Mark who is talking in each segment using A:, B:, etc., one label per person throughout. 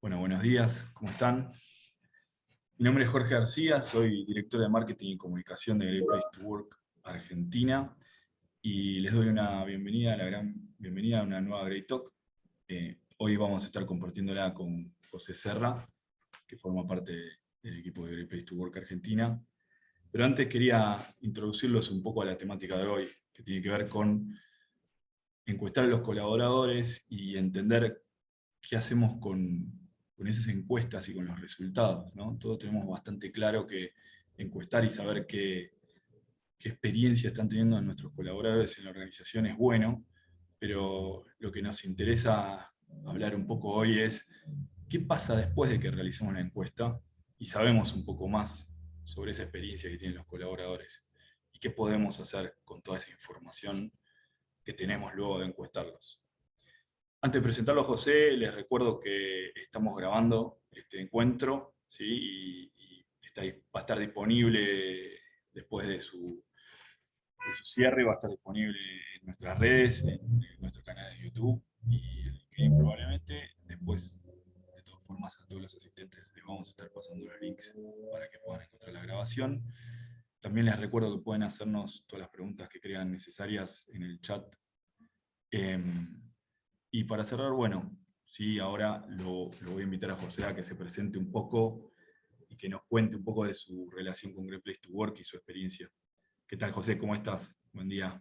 A: Bueno, buenos días, ¿cómo están? Mi nombre es Jorge García, soy director de Marketing y Comunicación de Great Place to Work Argentina, y les doy una bienvenida, la gran bienvenida a una nueva Great Talk. Hoy vamos a estar compartiéndola con José Serra, que forma parte del equipo de Great Place to Work Argentina. Pero antes quería introducirlos un poco a la temática de hoy, que tiene que ver con encuestar a los colaboradores y entender qué hacemos con esas encuestas y con los resultados, ¿no? Todos tenemos bastante claro que encuestar y saber qué experiencia están teniendo nuestros colaboradores en la organización es bueno, pero lo que nos interesa hablar un poco hoy es qué pasa después de que realizamos la encuesta y sabemos un poco más sobre esa experiencia que tienen los colaboradores y qué podemos hacer con toda esa información que tenemos luego de encuestarlos. Antes de presentarlo a José, les recuerdo que estamos grabando este encuentro, ¿sí? Va a estar disponible después de su cierre, va a estar disponible en nuestras redes, en nuestro canal de YouTube y en LinkedIn probablemente. Después, de todas formas, a todos los asistentes les vamos a estar pasando los links para que puedan encontrar la grabación. También les recuerdo que pueden hacernos todas las preguntas que crean necesarias en el chat. Y para cerrar, bueno, sí, ahora lo voy a invitar a José a que se presente un poco y que nos cuente un poco de su relación con Great Place to Work y su experiencia. ¿Qué tal, José? ¿Cómo estás? Buen día.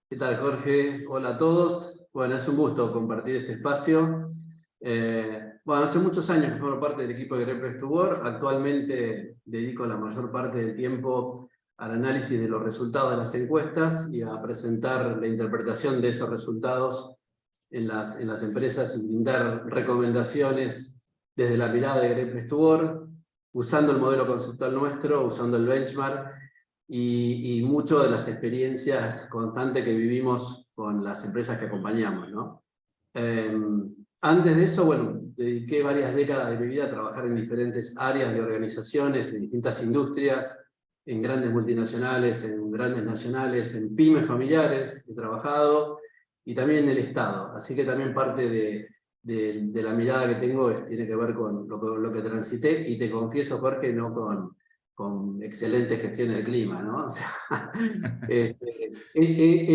B: ¿Qué tal, Jorge? Hola a todos. Bueno, es un gusto compartir este espacio. Bueno, hace muchos años que formo parte del equipo de Great Place to Work. Actualmente dedico la mayor parte del tiempo al análisis de los resultados de las encuestas y a presentar la interpretación de esos resultados en las empresas y brindar recomendaciones desde la mirada de Great Place to Work, usando el modelo conceptual nuestro, usando el benchmark y mucho de las experiencias constantes que vivimos con las empresas que acompañamos, ¿no? Antes de eso, bueno, dediqué varias décadas de mi vida a trabajar en diferentes áreas de organizaciones, en distintas industrias, en grandes multinacionales, en grandes nacionales, en pymes familiares he trabajado, y también en el Estado. Así que también parte de la mirada que tengo tiene que ver con lo que transité, y te confieso, Jorge, no con excelentes gestiones de clima, ¿no? O sea, he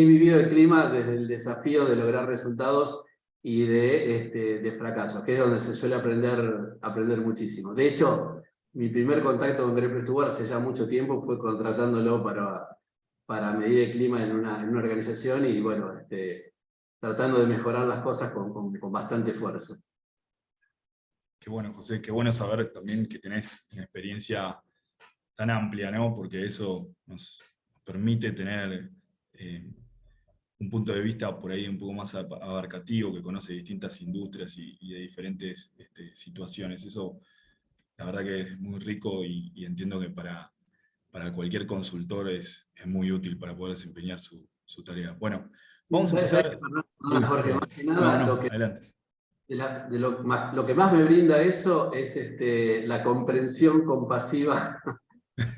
B: vivido el clima desde el desafío de lograr resultados y de fracasos, que es donde se suele aprender muchísimo. De hecho, mi primer contacto con Great Place to Work hace ya mucho tiempo fue contratándolo para medir el clima en una organización, y bueno, tratando de mejorar las cosas con bastante esfuerzo.
A: Qué bueno, José, qué bueno saber también que tenés una experiencia tan amplia, ¿no? Porque eso nos permite tener un punto de vista por ahí un poco más abarcativo, que conoce distintas industrias y de diferentes situaciones. Eso, la verdad que es muy rico y entiendo que para cualquier consultor es muy útil para poder desempeñar su tarea. Bueno, vamos a
B: ¿Sabes qué,
A: empezar.
B: perdón, Jorge? Más que
A: No,
B: nada,
A: no, adelante.
B: lo que más me brinda eso es la comprensión compasiva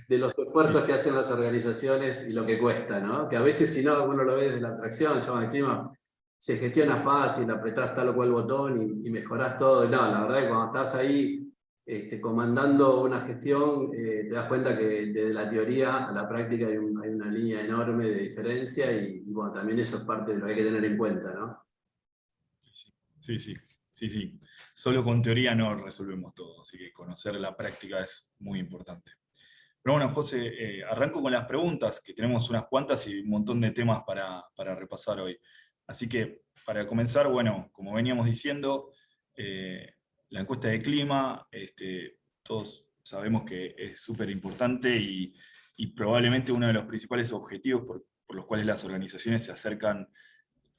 B: de los esfuerzos que hacen las organizaciones y lo que cuesta, ¿no? Que a veces, si no, uno lo ve desde la abstracción, llama el clima, se gestiona fácil, apretás tal o cual botón y mejorás todo. Y no, la verdad es que cuando estás ahí comandando una gestión, te das cuenta que desde la teoría a la práctica hay una línea enorme de diferencia, y bueno, también eso es parte de lo que hay que tener en cuenta, ¿no?
A: Sí. Solo con teoría no resolvemos todo, así que conocer la práctica es muy importante. Pero bueno, José, arranco con las preguntas, que tenemos unas cuantas y un montón de temas para repasar hoy. Así que, para comenzar, bueno, como veníamos diciendo, la encuesta de clima, todos sabemos que es súper importante y probablemente uno de los principales objetivos por los cuales las organizaciones se acercan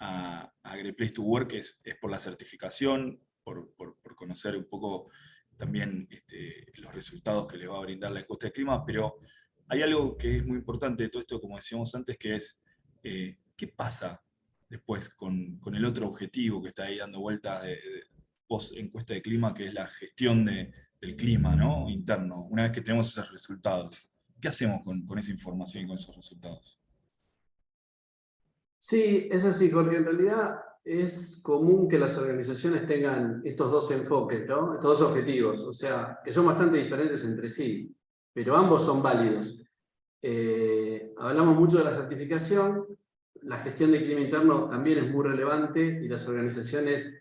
A: a Great Place to Work es por la certificación, por conocer un poco también los resultados que les va a brindar la encuesta de clima, pero hay algo que es muy importante de todo esto, como decíamos antes, que es qué pasa después con el otro objetivo que está ahí dando vueltas de post encuesta de clima, que es la gestión del clima, ¿no? Interno, una vez que tenemos esos resultados. ¿Qué hacemos con esa información y con esos resultados?
B: Sí, es así, Jorge. En realidad es común que las organizaciones tengan estos dos enfoques, ¿no? Estos dos objetivos, o sea, que son bastante diferentes entre sí, pero ambos son válidos. Hablamos mucho de la certificación, la gestión de clima interno también es muy relevante y las organizaciones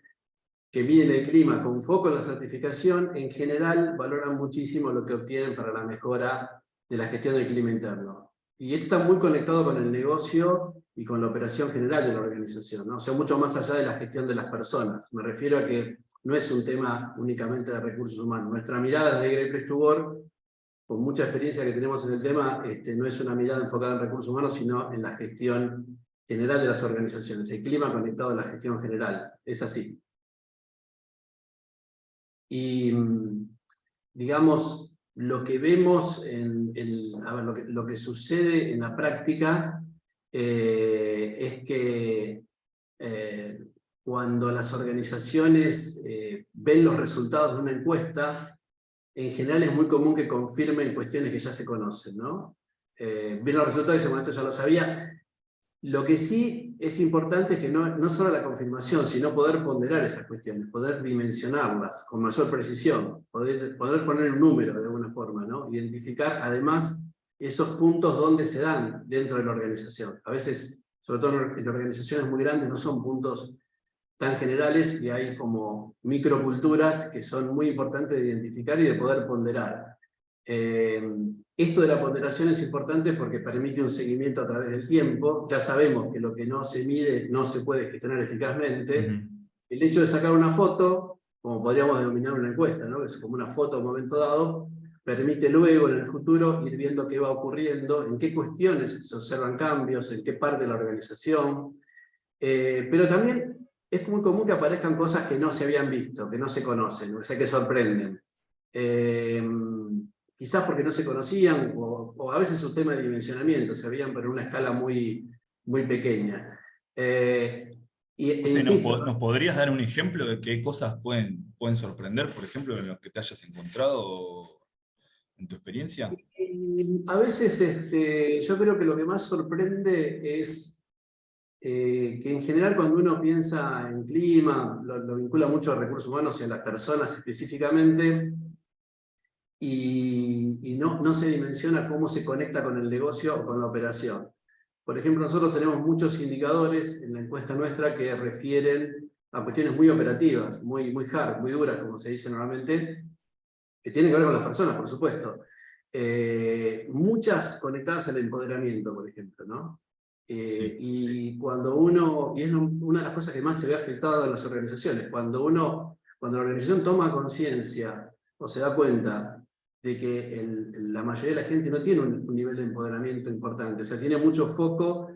B: que miden el clima con foco en la certificación, en general valoran muchísimo lo que obtienen para la mejora de la gestión del clima interno. Y esto está muy conectado con el negocio y con la operación general de la organización, ¿no? O sea, mucho más allá de la gestión de las personas. Me refiero a que no es un tema únicamente de recursos humanos. Nuestra mirada desde Great Place to Work, con mucha experiencia que tenemos en el tema, no es una mirada enfocada en recursos humanos, sino en la gestión general de las organizaciones. El clima conectado a la gestión general. Es así. Y, digamos, lo que vemos a ver, lo que sucede en la práctica es que cuando las organizaciones ven los resultados de una encuesta, en general es muy común que confirmen cuestiones que ya se conocen, ¿no? Ven los resultados y dicen, bueno, esto ya lo sabía. Lo que sí es importante es que no solo la confirmación, sino poder ponderar esas cuestiones, poder dimensionarlas con mayor precisión, poder poner un número de alguna forma, ¿no? Identificar además esos puntos donde se dan dentro de la organización. A veces, sobre todo en organizaciones muy grandes, no son puntos tan generales y hay como microculturas que son muy importantes de identificar y de poder ponderar. Esto de la ponderación es importante porque permite un seguimiento a través del tiempo. Ya sabemos que lo que no se mide no se puede gestionar eficazmente. El hecho de sacar una foto, como podríamos denominar una encuesta, ¿no? Es como una foto a un momento dado, permite luego en el futuro ir viendo qué va ocurriendo, en qué cuestiones se observan cambios, en qué parte de la organización. Pero también es muy común que aparezcan cosas que no se habían visto, que no se conocen, o sea, que sorprenden. Quizás porque no se conocían, o a veces un tema de dimensionamiento, se veían pero en una escala muy, muy pequeña.
A: O sea,
B: Insisto,
A: ¿nos podrías dar un ejemplo de qué cosas pueden sorprender, por ejemplo, en lo que te hayas encontrado en tu experiencia?
B: a veces yo creo que lo que más sorprende es que en general cuando uno piensa en clima, lo vincula mucho a recursos humanos y a las personas específicamente, y no se dimensiona cómo se conecta con el negocio o con la operación. Por ejemplo, nosotros tenemos muchos indicadores en la encuesta nuestra que refieren a cuestiones muy operativas, muy hard, muy duras, como se dice normalmente, que tienen que ver con las personas, por supuesto. Muchas conectadas al empoderamiento, por ejemplo, ¿no?
A: Sí.
B: Y cuando uno, y es una de las cosas que más se ve afectado en las organizaciones, cuando la organización toma conciencia o se da cuenta de que la mayoría de la gente no tiene un nivel de empoderamiento importante, o sea, tiene mucho foco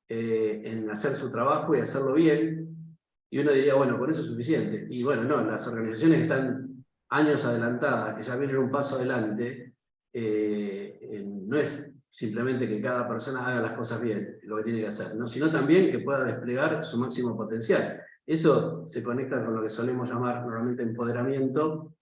B: en hacer su trabajo y hacerlo bien, y uno diría, bueno, con eso es suficiente. Y bueno, no, las organizaciones están años adelantadas, que ya vienen un paso adelante, no es simplemente que cada persona haga las cosas bien, lo que tiene que hacer, ¿no? Sino también que pueda desplegar su máximo potencial. Eso se conecta con lo que solemos llamar normalmente empoderamiento,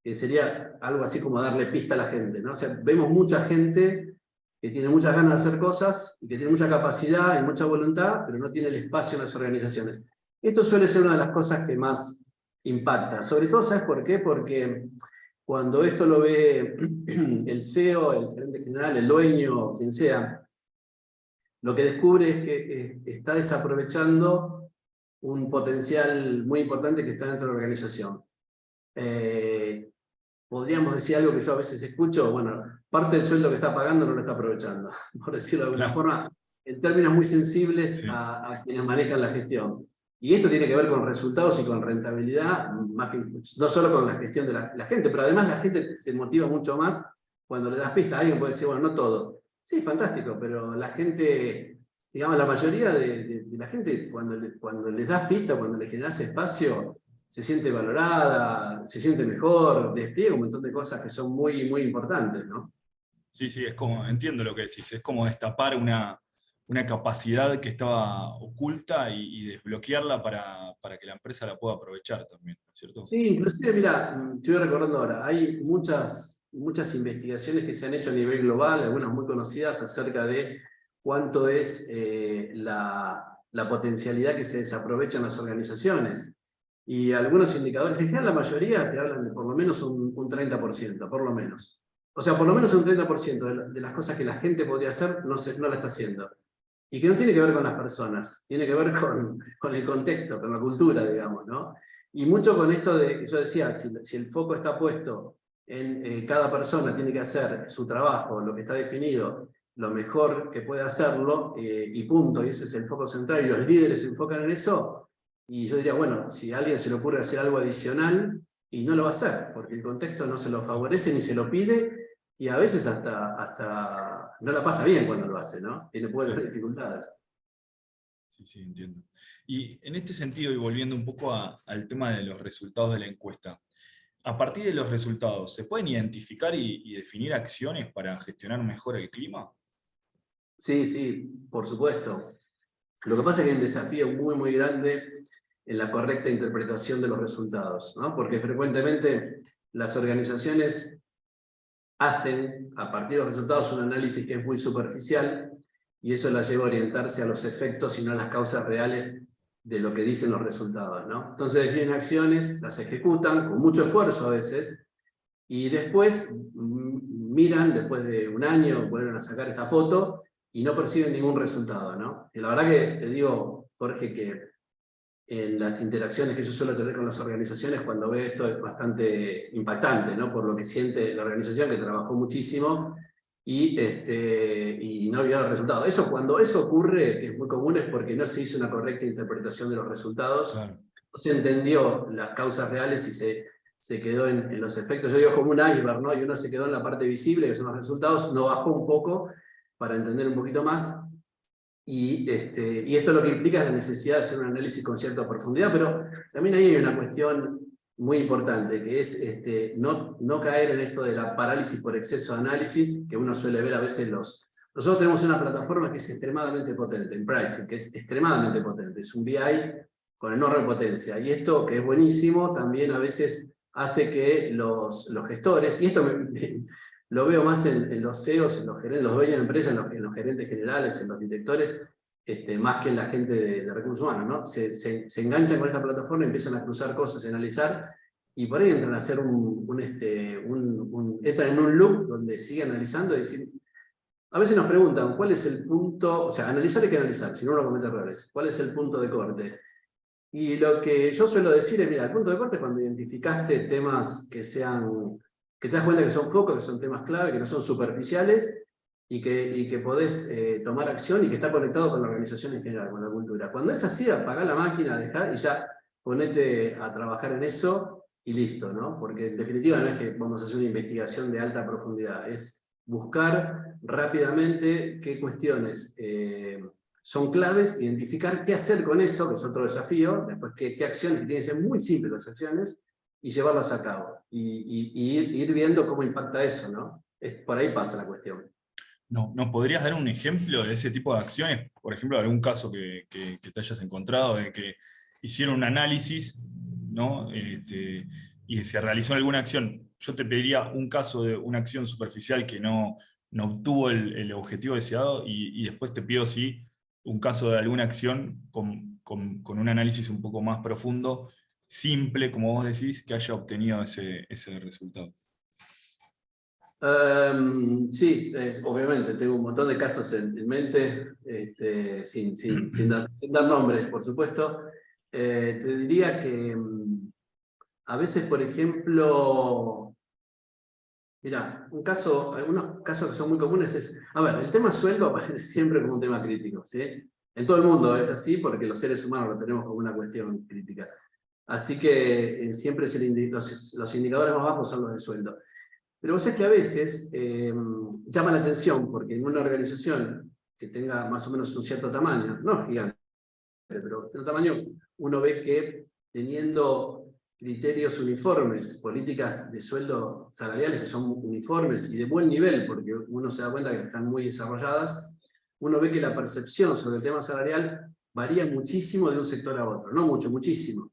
B: que sería algo así como darle pista a la gente, ¿no? O sea, vemos mucha gente que tiene muchas ganas de hacer cosas, y que tiene mucha capacidad y mucha voluntad, pero no tiene el espacio en las organizaciones. Esto suele ser una de las cosas que más impacta. Sobre todo, ¿sabes por qué? Porque cuando esto lo ve el CEO, el gerente general, el dueño, quien sea, lo que descubre es que está desaprovechando un potencial muy importante que está dentro de la organización. Podríamos decir algo que yo a veces escucho, bueno, parte del sueldo que está pagando no lo está aprovechando, por decirlo de alguna
A: Claro,
B: forma, en términos muy sensibles
A: sí.
B: a quienes manejan la gestión. Y esto tiene que ver con resultados y con rentabilidad, más que, no solo con la gestión de la gente, pero además la gente se motiva mucho más cuando le das pista. Alguien puede decir, bueno, no todo. Sí, fantástico, pero la gente, digamos, la mayoría de la gente, cuando les das pista, cuando les generas espacio, se siente valorada, se siente mejor, despliega un montón de cosas que son muy, muy importantes, ¿no?
A: Sí, sí, es como, entiendo lo que decís, es como destapar una capacidad que estaba oculta y desbloquearla para que la empresa la pueda aprovechar también, ¿no es cierto?
B: Sí, inclusive, mira, estoy recordando ahora, hay muchas investigaciones que se han hecho a nivel global, algunas muy conocidas, acerca de cuánto es la potencialidad que se desaprovecha en las organizaciones. Y algunos indicadores, en general la mayoría te hablan de por lo menos un 30%, por lo menos. O sea, por lo menos un 30% de las cosas que la gente podría hacer no la está haciendo. Y que no tiene que ver con las personas, tiene que ver con el contexto, con la cultura, digamos, ¿no? Y mucho con esto de, yo decía, si el foco está puesto en cada persona tiene que hacer su trabajo, lo que está definido, lo mejor que puede hacerlo, y punto, y ese es el foco central, y los líderes se enfocan en eso, y yo diría, bueno, si a alguien se le ocurre hacer algo adicional, y no lo va a hacer, porque el contexto no se lo favorece ni se lo pide, y a veces hasta no la pasa bien cuando lo hace, ¿no? Puede tener dificultades.
A: Sí, sí, entiendo. Y en este sentido, y volviendo un poco al tema de los resultados de la encuesta, a partir de los resultados, ¿se pueden identificar y definir acciones para gestionar mejor el clima?
B: Sí, sí, por supuesto. Lo que pasa es que hay un desafío muy, muy grande en la correcta interpretación de los resultados, ¿no? Porque frecuentemente las organizaciones hacen, a partir de los resultados, un análisis que es muy superficial, y eso la lleva a orientarse a los efectos y no a las causas reales de lo que dicen los resultados, ¿no? Entonces definen acciones, las ejecutan con mucho esfuerzo a veces, y después miran, después de un año, vuelven a sacar esta foto y no perciben ningún resultado, ¿no? Y la verdad que te digo, Jorge, que en las interacciones que yo suelo tener con las organizaciones, cuando veo esto es bastante impactante, ¿no? Por lo que siente la organización, que trabajó muchísimo y no vio el resultado. Eso, cuando eso ocurre, que es muy común, es porque no se hizo una correcta interpretación de los resultados,
A: Claro.
B: no se entendió las causas reales y se quedó en los efectos. Yo digo como un iceberg, ¿no? Y uno se quedó en la parte visible, que son los resultados, no bajó un poco para entender un poquito más. Y esto lo que implica es la necesidad de hacer un análisis con cierta profundidad, pero también ahí hay una cuestión muy importante, que es no caer en esto de la parálisis por exceso de análisis, que uno suele ver a veces Nosotros tenemos una plataforma que es extremadamente potente, en pricing, que es extremadamente potente, es un BI con enorme potencia, y esto, que es buenísimo, también a veces hace que los gestores, y esto lo veo más en los CEOs, en los gerentes, los dueños de empresas, en los gerentes generales, en los directores, más que en la gente de recursos humanos, ¿no? Se enganchan con esta plataforma, empiezan a cruzar cosas, a analizar, y por ahí entran a hacer entran en un loop donde siguen analizando y decir, a veces nos preguntan, ¿cuál es el punto? O sea, analizar hay que analizar, si no uno comete errores. ¿Cuál es el punto de corte? Y lo que yo suelo decir es, mira, el punto de corte es cuando identificaste temas que te das cuenta que son focos, que son temas clave, que no son superficiales, y que podés tomar acción y que está conectado con la organización en general, con la cultura. Cuando es así, apagá la máquina, dejá y ya ponete a trabajar en eso y listo, ¿no? Porque en definitiva no es que vamos a hacer una investigación de alta profundidad, es buscar rápidamente qué cuestiones son claves, identificar qué hacer con eso, que es otro desafío, después qué acciones, que tienen que ser muy simples las acciones, y llevarlas a cabo, y ir viendo cómo impacta eso, ¿no? Por ahí pasa la cuestión.
A: No, ¿nos podrías dar un ejemplo de ese tipo de acciones? Por ejemplo, algún caso que te hayas encontrado de que hicieron un análisis, ¿no? Y se realizó alguna acción. Yo te pediría un caso de una acción superficial que no obtuvo el objetivo deseado y después te pido, sí, un caso de alguna acción con un análisis un poco más profundo, simple, como vos decís, que haya obtenido ese resultado.
B: Sí, obviamente, tengo un montón de casos en mente, sin dar nombres, por supuesto. Te diría que a veces, por ejemplo, mira, algunos casos que son muy comunes es, a ver, el tema sueldo aparece siempre como un tema crítico, ¿sí? En todo el mundo es así porque los seres humanos lo tenemos como una cuestión crítica. Así que siempre los indicadores más bajos son los de sueldo. Pero vos sabés que a veces llama la atención porque en una organización que tenga más o menos un cierto tamaño, no gigante, pero de un tamaño, uno ve que teniendo criterios uniformes, políticas de sueldo salariales que son uniformes y de buen nivel, porque uno se da cuenta que están muy desarrolladas, uno ve que la percepción sobre el tema salarial varía muchísimo de un sector a otro, no mucho, muchísimo.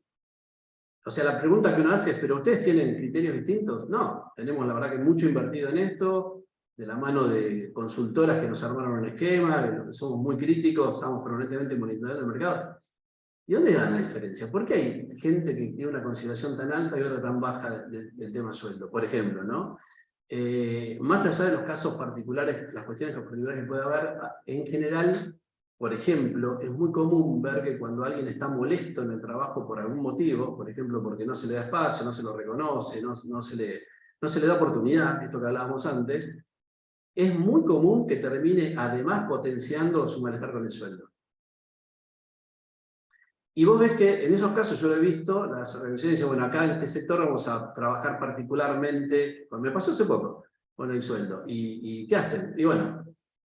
B: O sea, la pregunta que uno hace es, ¿pero ustedes tienen criterios distintos? No, tenemos la verdad que mucho invertido en esto, de la mano de consultoras que nos armaron un esquema, somos muy críticos, estamos permanentemente monitoreando el mercado. ¿Y dónde dan la diferencia? ¿Por qué hay gente que tiene una consideración tan alta y otra tan baja del tema sueldo? Por ejemplo, ¿no? Más allá de los casos particulares, las cuestiones particulares que puede haber, en general, por ejemplo, es muy común ver que cuando alguien está molesto en el trabajo por algún motivo, por ejemplo, porque no se le da espacio, no se lo reconoce, no se le da oportunidad, esto que hablábamos antes, es muy común que termine además potenciando su malestar con el sueldo. Y vos ves que en esos casos yo lo he visto, las organizaciones dicen, bueno, acá en este sector vamos a trabajar particularmente, me pasó hace poco, con el sueldo. ¿Y qué hacen? Y bueno,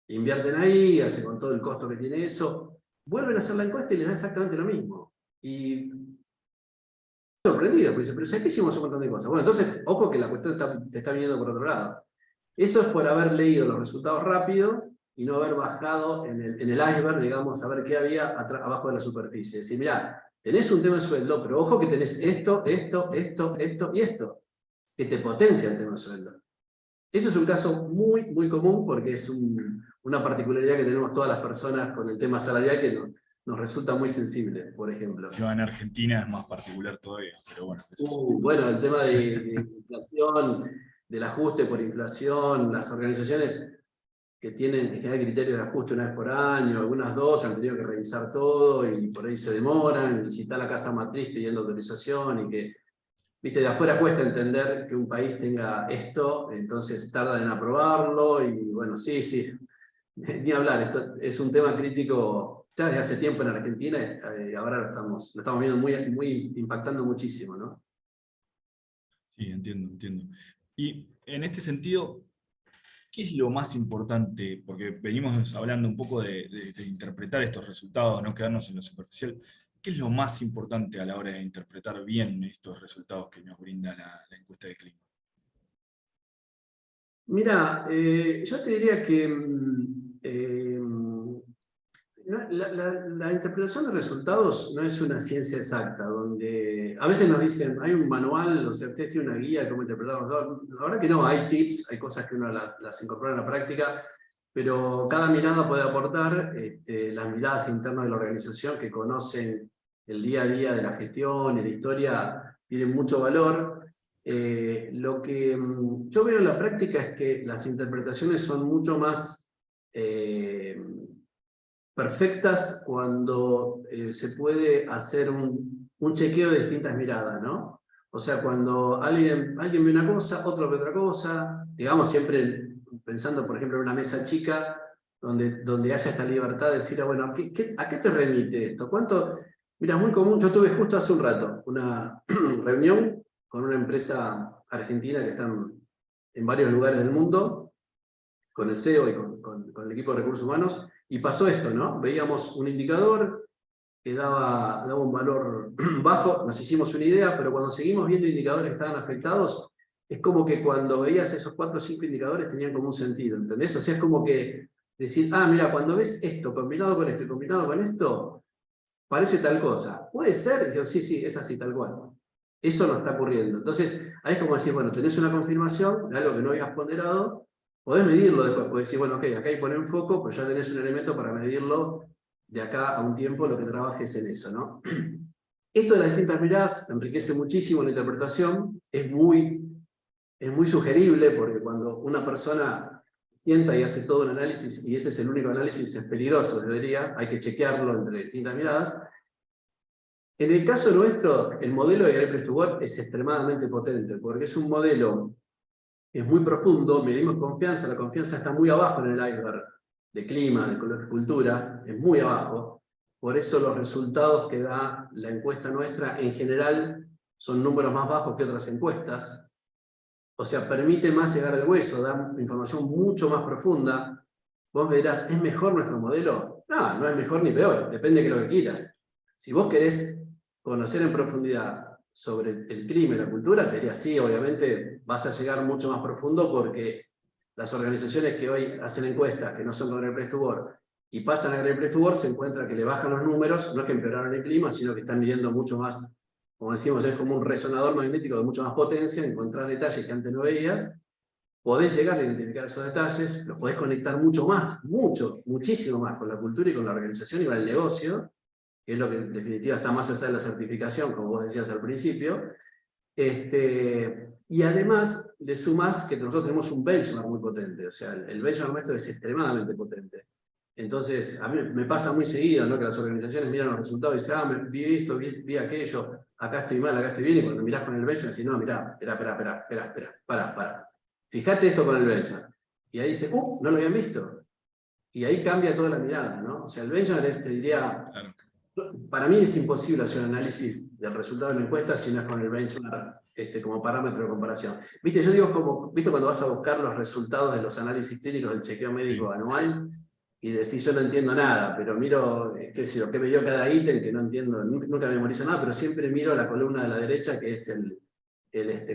B: invierten ahí, hacen con todo el costo que tiene eso, vuelven a hacer la encuesta y les da exactamente lo mismo. Y sorprendido, porque dicen, pero ¿sabes qué hicimos un montón de cosas? Bueno, entonces, ojo que la cuestión te está viniendo por otro lado. Eso es por haber leído los resultados rápido y no haber bajado en el iceberg, digamos, a ver qué había abajo de la superficie. Es decir, mirá, tenés un tema de sueldo, pero ojo que tenés esto y esto, que te potencia el tema de sueldo. Eso es un caso muy, muy común porque es una particularidad que tenemos todas las personas con el tema salarial que nos resulta muy sensible, por ejemplo.
A: Si va en Argentina es más particular todavía, pero bueno.
B: Bueno, el tema de inflación, del ajuste por inflación, las organizaciones que tienen en general criterios de ajuste una vez por año, algunas dos han tenido que revisar todo y por ahí se demoran, visitar la casa matriz pidiendo autorización y que, viste, de afuera cuesta entender que un país tenga esto, entonces tardan en aprobarlo y bueno, sí, ni hablar, esto es un tema crítico ya desde hace tiempo en Argentina y ahora lo estamos viendo muy impactando muchísimo, ¿no?
A: Sí, entiendo. Y en este sentido, ¿qué es lo más importante? Porque venimos hablando un poco de interpretar estos resultados, no quedarnos en lo superficial. ¿Qué es lo más importante a la hora de interpretar bien estos resultados que nos brinda la encuesta de clima?
B: Mira, yo te diría que la interpretación de resultados no es una ciencia exacta, donde a veces nos dicen, hay un manual, o sea, usted tiene una guía de cómo interpretar los datos. La verdad que no, hay tips, hay cosas que uno las incorpora en la práctica, pero cada mirada puede aportar, las miradas internas de la organización que conocen el día a día de la gestión y la historia tienen mucho valor. Lo que yo veo en la práctica es que las interpretaciones son mucho más perfectas cuando se puede hacer un chequeo de distintas miradas, ¿no? O sea, cuando alguien ve una cosa, otro ve otra cosa, digamos siempre pensando, por ejemplo, en una mesa chica, donde haya esta libertad de decir, bueno, ¿a qué te remite esto? ¿Cuánto? Mira, es muy común, yo tuve justo hace un rato una reunión con una empresa argentina que está en varios lugares del mundo, con el CEO y con el equipo de recursos humanos, y pasó esto, ¿no? Veíamos un indicador que daba un valor bajo, nos hicimos una idea, pero cuando seguimos viendo indicadores que estaban afectados, es como que cuando veías esos 4 o 5 indicadores tenían como un sentido, ¿entendés? O sea, es como que decir, mira, cuando ves esto combinado con esto y combinado con esto, parece tal cosa. ¿Puede ser? Y yo, sí, es así, tal cual. Eso no está ocurriendo. Entonces, ahí es como decir, bueno, tenés una confirmación de algo que no habías ponderado, podés medirlo después, podés decir, bueno, ok, acá hay que poner un foco, pero ya tenés un elemento para medirlo de acá a un tiempo, lo que trabajes en eso, ¿no? Esto de las distintas miradas enriquece muchísimo la interpretación, es muy sugerible, porque cuando una persona sienta y hace todo un análisis, y ese es el único análisis, es peligroso, hay que chequearlo entre distintas miradas. En el caso nuestro, el modelo de Great Place to Work es extremadamente potente, porque es un modelo que es muy profundo, medimos confianza, la confianza está muy abajo en el iceberg de clima, de cultura, es muy abajo. Por eso los resultados que da la encuesta nuestra, en general, son números más bajos que otras encuestas. O sea, permite más llegar al hueso, da información mucho más profunda. Vos verás, ¿es mejor nuestro modelo? No es mejor ni peor, depende de lo que quieras. Si vos querés conocer en profundidad sobre el clima y la cultura, te diría sí, obviamente vas a llegar mucho más profundo porque las organizaciones que hoy hacen encuestas, que no son con Great Place to Work, y pasan a Great Place to Work, se encuentran que le bajan los números, no es que empeoraron el clima, sino que están midiendo mucho más, como decimos, es como un resonador magnético de mucha más potencia, encontrás detalles que antes no veías, podés llegar a identificar esos detalles, los podés conectar mucho más, muchísimo más con la cultura y con la organización y con el negocio, que es lo que en definitiva está más allá de la certificación, como vos decías al principio. Y además le sumás que nosotros tenemos un benchmark muy potente, o sea, el benchmark nuestro es extremadamente potente. Entonces, a mí me pasa muy seguido, ¿no? Que las organizaciones miran los resultados y dicen, vi esto, vi aquello, acá estoy mal, acá estoy bien, y cuando mirás con el benchmark decís, no, mirá, para. Fíjate esto con el benchmark. Y ahí dice, no lo habían visto. Y ahí cambia toda la mirada, ¿no? O sea, el benchmark te diría,
A: Claro.
B: para mí es imposible hacer un análisis del resultado de una encuesta si no es con el benchmark como parámetro de comparación. Viste, yo digo como, viste cuando vas a buscar los resultados de los análisis clínicos del chequeo médico anual, y decís, yo no entiendo nada, pero miro, qué sé yo, qué me dio cada ítem, que no entiendo, nunca memorizo nada, pero siempre miro la columna de la derecha, que es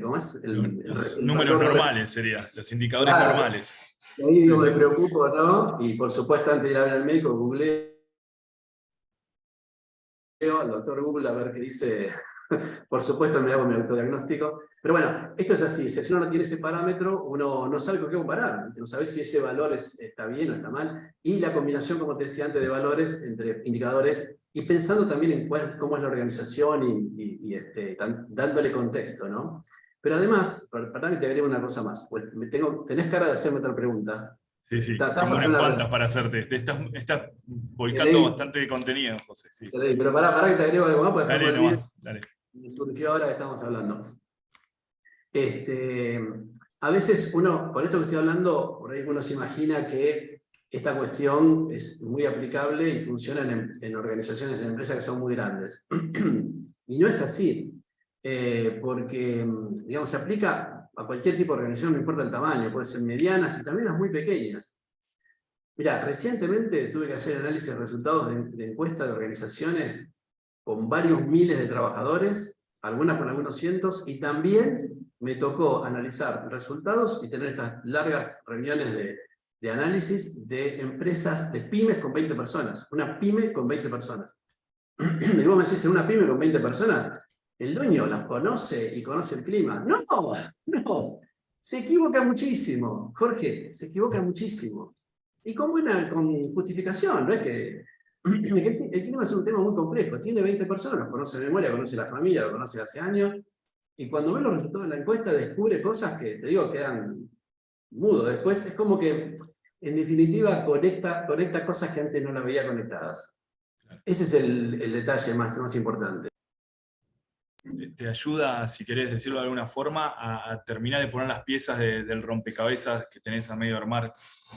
B: ¿cómo es?
A: Los
B: El
A: números
B: factor
A: normales serían, los indicadores
B: claro,
A: normales.
B: y ahí
A: Sí,
B: digo, me
A: sí.
B: preocupo, ¿no? Y por supuesto, antes de ir a ver al médico, googleo al doctor Google a ver qué dice. Por supuesto me hago mi autodiagnóstico. Pero bueno, esto es así. Si uno no tiene ese parámetro, uno no sabe con qué comparar. No sabe si ese valor está bien o está mal. Y la combinación, como te decía antes, de valores entre indicadores y pensando también en cómo es la organización dándole contexto, ¿no? Pero además, perdón que te agrego una cosa más. Pues tenés cara de hacerme otra pregunta.
A: Sí, sí.
B: Estás
A: Tengo unas
B: pasando la
A: cuantas
B: relación.
A: para hacerte. Estás
B: Te
A: volcando
B: leí,
A: bastante contenido, José. Sí,
B: te
A: sí.
B: leí. Pero pará que te agrego algo más, porque después
A: Dale
B: me olvido.
A: nomás, dale.
B: Me surgió ahora que estamos hablando. Este, a veces uno, con esto que estoy hablando, por ahí uno se imagina que esta cuestión es muy aplicable y funciona en organizaciones, en empresas que son muy grandes. Y no es así, porque, digamos, se aplica a cualquier tipo de organización, no importa el tamaño, puede ser medianas y también las muy pequeñas. Mirá, recientemente tuve que hacer análisis de resultados de encuesta de organizaciones con varios miles de trabajadores, algunas con algunos cientos, y también me tocó analizar resultados y tener estas largas reuniones de análisis de empresas, de pymes con 20 personas. Una pyme con 20 personas. Y vos me decís, en una pyme con 20 personas, el dueño las conoce y conoce el clima. No, no, se equivoca muchísimo, Jorge, se equivoca muchísimo. Y con justificación, no es que... El clima es un tema muy complejo, tiene 20 personas, los conoce de memoria, conoce la familia, lo conoce hace años, y cuando ve los resultados de la encuesta descubre cosas que, te digo, quedan mudos. Después es como que, en definitiva, conecta cosas que antes no las veía conectadas. Ese es el detalle más importante.
A: Te ayuda, si querés decirlo de alguna forma, a terminar de poner las piezas del rompecabezas que tenés a medio armar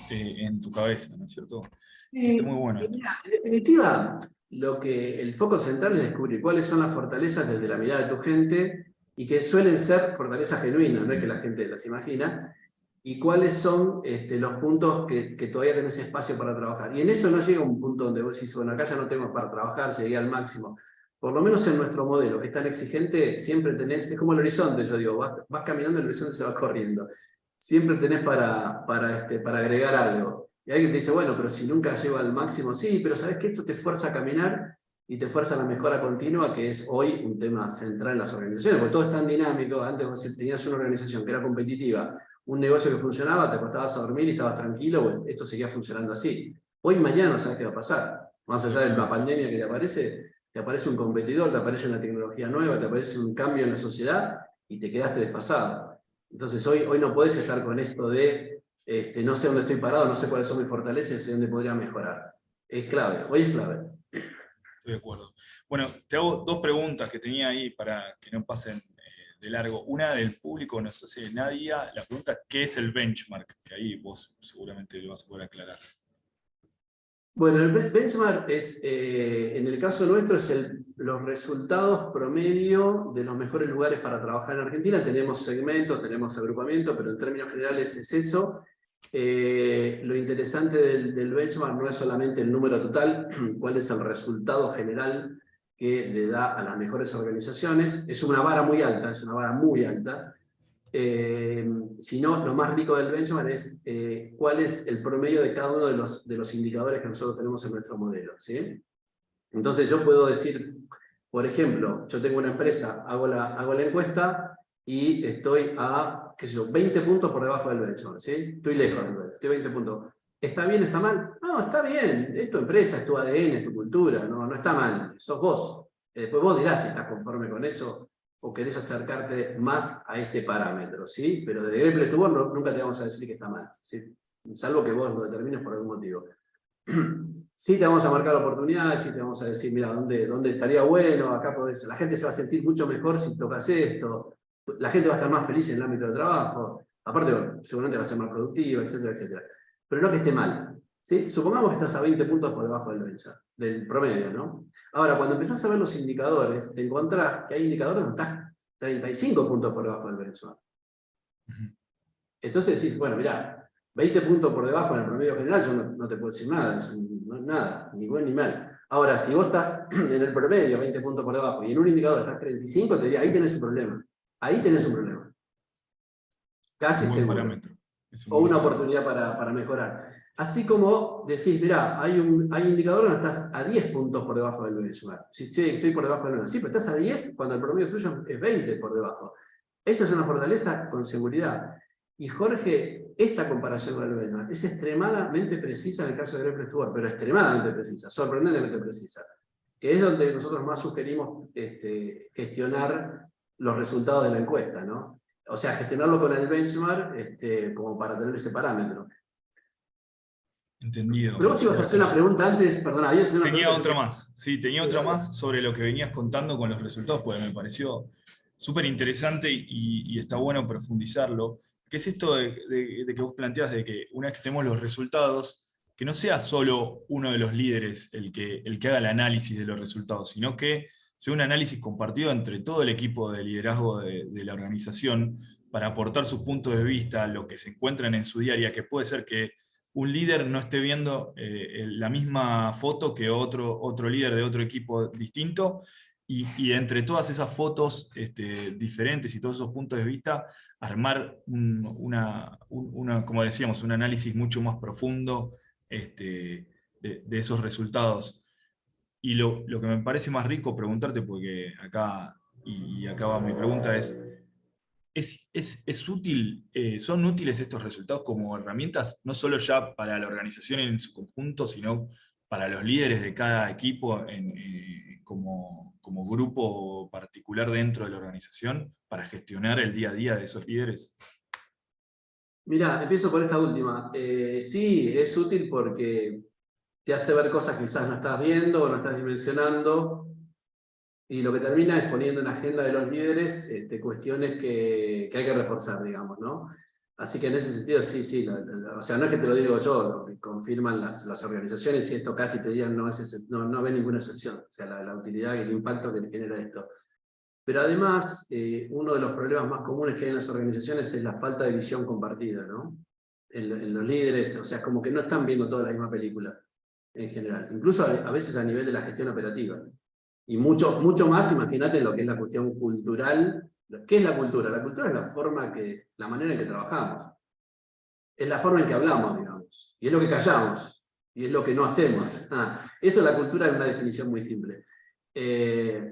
A: en tu cabeza, ¿no es cierto? Está muy bueno esto.
B: Mira, en definitiva, el foco central es descubrir cuáles son las fortalezas desde la mirada de tu gente y que suelen ser fortalezas genuinas, no es que la gente las imagina, y cuáles son los puntos que todavía tenés espacio para trabajar. Y en eso no llega un punto donde vos decís, bueno, acá ya no tengo para trabajar, llegué al máximo. Por lo menos en nuestro modelo, que es tan exigente, siempre tenés, es como el horizonte, yo digo, vas caminando, el horizonte se va corriendo. Siempre tenés para agregar algo. Y alguien te dice, bueno, pero si nunca llego al máximo, sí, pero sabes que esto te fuerza a caminar y te fuerza a la mejora continua, que es hoy un tema central en las organizaciones, porque todo es tan dinámico. Antes vos tenías una organización que era competitiva, un negocio que funcionaba, te acostabas a dormir y estabas tranquilo, bueno, esto seguía funcionando así. Hoy mañana no sabes qué va a pasar. Más allá de la pandemia que te aparece un competidor, te aparece una tecnología nueva, te aparece un cambio en la sociedad y te quedaste desfasado. Entonces hoy no podés estar con esto de no sé dónde estoy parado, no sé cuáles son mis fortalezas y dónde podría mejorar. Es clave, hoy es clave.
A: Estoy de acuerdo. Bueno, te hago dos preguntas que tenía ahí para que no pasen de largo. Una del público, no sé si Nadia, la pregunta, ¿qué es el benchmark? Que ahí vos seguramente lo vas a poder aclarar.
B: Bueno, el benchmark es, en el caso nuestro, es los resultados promedio de los mejores lugares para trabajar en Argentina. Tenemos segmentos, tenemos agrupamientos, pero en términos generales es eso. Lo interesante del benchmark no es solamente el número total, cuál es el resultado general que le da a las mejores organizaciones. Es una vara muy alta, es una vara muy alta. Sino lo más rico del benchmark es cuál es el promedio de cada uno de los indicadores que nosotros tenemos en nuestro modelo, ¿sí? Entonces yo puedo decir, por ejemplo, yo tengo una empresa, hago la encuesta y estoy a qué sé yo, 20 puntos por debajo del benchmark, ¿sí? Estoy lejos del benchmark, estoy 20 puntos. ¿Está bien, está mal? No, está bien, es tu empresa, es tu ADN, es tu cultura, no está mal, sos vos. Después vos dirás si estás conforme con eso o querés acercarte más a ese parámetro, ¿sí? Pero desde Great Place to Work nunca te vamos a decir que está mal, ¿sí? Salvo que vos lo determines por algún motivo. Sí te vamos a marcar oportunidades, sí te vamos a decir, mira, ¿dónde estaría bueno? Acá podés, la gente se va a sentir mucho mejor si tocas esto, la gente va a estar más feliz en el ámbito de trabajo, aparte, bueno, seguramente va a ser más productiva, etcétera, etcétera. Pero no que esté mal, ¿sí? Supongamos que estás a 20 puntos por debajo del benchmark, del promedio, ¿no? Ahora, cuando empezás a ver los indicadores, te encontrás que hay indicadores donde estás 35 puntos por debajo del benchmark. Entonces decís, bueno, mirá, 20 puntos por debajo en el promedio general, yo no te puedo decir nada, no es nada, ni bueno ni mal. Ahora, si vos estás en el promedio 20 puntos por debajo y en un indicador estás 35, te diría, ahí tenés un problema. Ahí tenés un problema. Casi
A: Es un buen
B: seguro.
A: parámetro.
B: O una oportunidad para mejorar. Así como decís, mirá, hay indicadores donde estás a 10 puntos por debajo del benchmark. Si estoy por debajo del benchmark. Sí, pero estás a 10 cuando el promedio tuyo es 20 por debajo. Esa es una fortaleza con seguridad. Y Jorge, esta comparación con el benchmark es extremadamente precisa en el caso de Great Place to Work, pero extremadamente precisa, sorprendentemente precisa. Que es donde nosotros más sugerimos gestionar los resultados de la encuesta, ¿no? O sea, gestionarlo con el benchmark como para tener ese parámetro.
A: Entendido.
B: Pero vos ibas a hacer una pregunta antes, perdona, ibas a hacer una
A: Tenía
B: pregunta.
A: otra más, sí, tenía otra más sobre lo que venías contando con los resultados, porque me pareció súper interesante y está bueno profundizarlo. ¿Qué es esto de que vos planteás de que una vez que tenemos los resultados, que no sea solo uno de los líderes el que haga el análisis de los resultados, sino que sea un análisis compartido entre todo el equipo de liderazgo de la organización para aportar sus puntos de vista, lo que se encuentran en su diaria, que puede ser que un líder no esté viendo la misma foto que otro líder de otro equipo distinto, y entre todas esas fotos diferentes y todos esos puntos de vista, armar como decíamos, un análisis mucho más profundo de esos resultados. Y lo que me parece más rico preguntarte, porque acá, y acá va mi pregunta, es útil, son útiles estos resultados como herramientas, no solo ya para la organización en su conjunto, sino para los líderes de cada equipo como grupo particular dentro de la organización, para gestionar el día a día de esos líderes?
B: Mirá, empiezo por esta última. Sí, es útil porque te hace ver cosas que quizás no estás viendo o no estás dimensionando, y lo que termina es poniendo en la agenda de los líderes cuestiones que hay que reforzar, digamos, ¿no? Así que en ese sentido, sí, o sea, no es que te lo digo yo, lo que confirman las organizaciones, y esto casi te dirían no ven ninguna excepción, o sea, la utilidad y el impacto que genera esto. Pero además, uno de los problemas más comunes que hay en las organizaciones es la falta de visión compartida, ¿no? En los líderes, o sea, como que no están viendo toda la misma película, en general, incluso a veces a nivel de la gestión operativa. Y mucho más, imagínate, en lo que es la cuestión cultural. ¿Qué es la cultura? La cultura es la manera en que trabajamos. Es la forma en que hablamos, digamos. Y es lo que callamos. Y es lo que no hacemos. Eso es la cultura en una definición muy simple.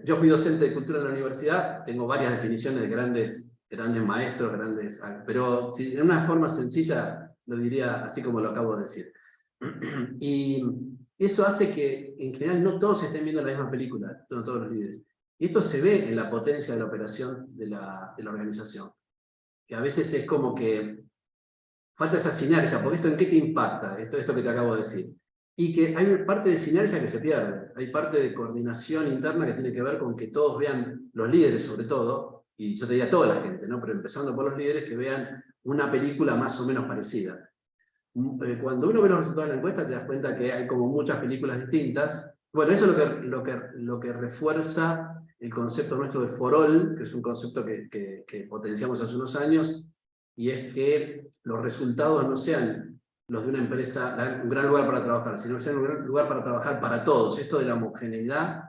B: Yo fui docente de cultura en la universidad, tengo varias definiciones de grandes maestros, pero en una forma sencilla lo diría así como lo acabo de decir. Y eso hace que en general no todos estén viendo la misma película, no todos los líderes. Y esto se ve en la potencia de la operación de la organización. Que a veces es como que falta esa sinergia, porque esto en qué te impacta, esto que te acabo de decir. Y que hay parte de sinergia que se pierde, hay parte de coordinación interna que tiene que ver con que todos vean, los líderes sobre todo, y yo te diría toda la gente, ¿no? Pero empezando por los líderes, que vean una película más o menos parecida. Cuando uno ve los resultados de la encuesta te das cuenta que hay como muchas películas distintas. Bueno, eso es lo que refuerza el concepto nuestro de for all, que es un concepto que potenciamos hace unos años, y es que los resultados no sean los de una empresa, un gran lugar para trabajar, sino que sean un gran lugar para trabajar para todos. Esto de la homogeneidad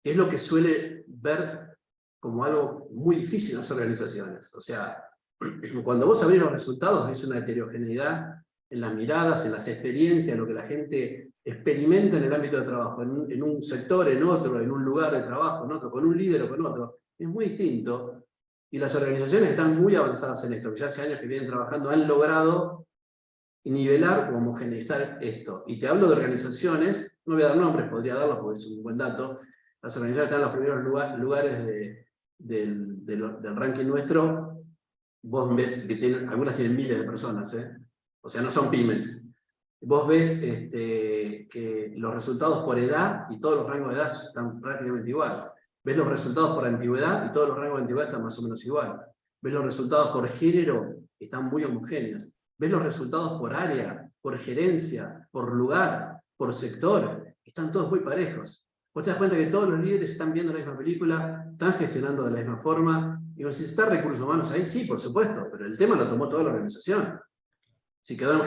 B: es lo que suele ver como algo muy difícil en las organizaciones. O sea, cuando vos abrís los resultados ves una heterogeneidad en las miradas, en las experiencias, en lo que la gente experimenta en el ámbito de trabajo, en un sector, en otro, en un lugar de trabajo, en otro, con un líder o con otro. Es muy distinto. Y las organizaciones que están muy avanzadas en esto, que ya hace años que vienen trabajando, han logrado nivelar o homogeneizar esto. Y te hablo de organizaciones, no voy a dar nombres, podría darlos porque es un buen dato. Las organizaciones están en los primeros lugares del ranking nuestro. Vos ves que algunas tienen miles de personas, ¿eh? O sea, no son pymes. Vos ves que los resultados por edad y todos los rangos de edad están prácticamente igual. Ves los resultados por antigüedad y todos los rangos de antigüedad están más o menos igual. Ves los resultados por género, están muy homogéneos. Ves los resultados por área, por gerencia, por lugar, por sector, están todos muy parejos. Vos te das cuenta que todos los líderes están viendo la misma película, están gestionando de la misma forma, y vos decís, ¿está recursos humanos ahí? Sí, por supuesto, pero el tema lo tomó toda la organización. Si te quedó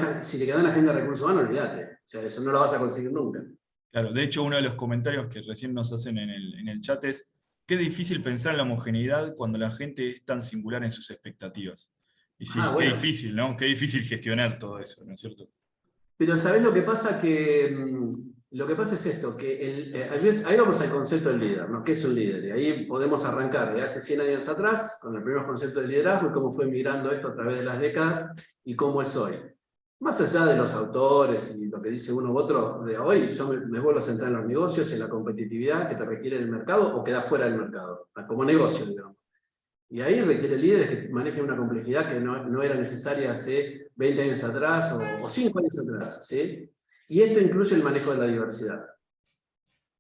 B: en la agenda de recursos humanos, olvídate. O sea, eso no lo vas a conseguir nunca.
A: Claro, de hecho uno de los comentarios que recién nos hacen en el chat es, qué difícil pensar en la homogeneidad cuando la gente es tan singular en sus expectativas. Y sí, qué
B: Bueno.
A: difícil, ¿no? Qué difícil gestionar todo eso, ¿no es cierto?
B: Pero ¿sabés lo que pasa? Lo que pasa es esto, que ahí vamos al concepto del líder, ¿no? ¿Qué es un líder? Y ahí podemos arrancar de hace 100 años atrás, con el primer concepto de liderazgo, y cómo fue migrando esto a través de las décadas, y cómo es hoy. Más allá de los autores y lo que dice uno u otro, de hoy yo me vuelvo a centrar en los negocios, en la competitividad que te requiere el mercado o queda fuera del mercado, como negocio, digamos. Y ahí requiere líderes que manejen una complejidad que no era necesaria hace 20 años atrás o 5 años atrás, ¿sí? Y esto incluye el manejo de la diversidad.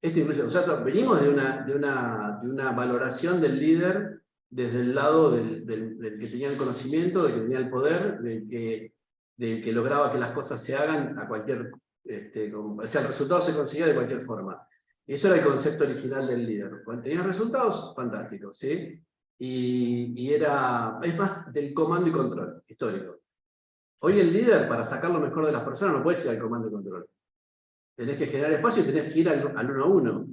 B: Esto incluye, nosotros venimos de una valoración del líder desde el lado del que tenía el conocimiento, del que tenía el poder, del que lograba que las cosas se hagan a cualquier, o sea, el resultado se conseguía de cualquier forma. Eso era el concepto original del líder. Cuando tenías resultados, fantásticos, ¿sí? Es más del comando y control histórico. Hoy el líder, para sacar lo mejor de las personas, no puede ir al comando y control. Tenés que generar espacio y tenés que ir al uno a uno.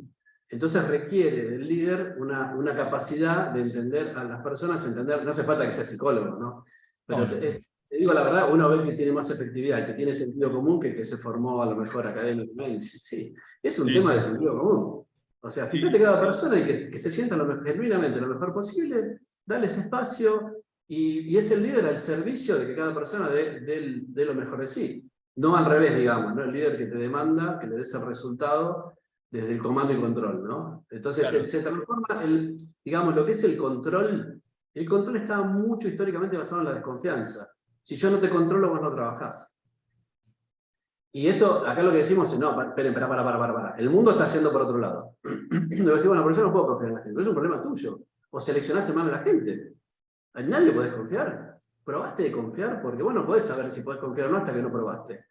B: Entonces requiere del líder una capacidad de entender a las personas, no hace falta que sea psicólogo, ¿no? Pero
A: No,
B: te digo la verdad, uno ve que tiene más efectividad, que tiene sentido común que se formó a lo mejor académicamente. Sí, es un
A: sí,
B: tema de
A: sí,
B: sentido común. O sea, fíjate
A: sí,
B: cada persona y que se sienta genuinamente lo mejor posible, dale ese espacio y es el líder al servicio de que cada persona dé lo mejor de sí. No al revés, digamos, ¿no? El líder que te demanda que le des el resultado desde el comando y control, ¿no? Entonces
A: claro.
B: se transforma, digamos, lo que es el control está mucho históricamente basado en la desconfianza. Si yo no te controlo, vos no trabajás. Y esto, acá lo que decimos es, no, esperen, para. El mundo está haciendo por otro lado. Luego decimos, bueno, por eso no puedo confiar en la gente, pero es un problema tuyo. O seleccionaste mal a la gente. A nadie podés confiar. ¿Probaste de confiar? Porque vos no podés saber si podés confiar o no hasta que no probaste.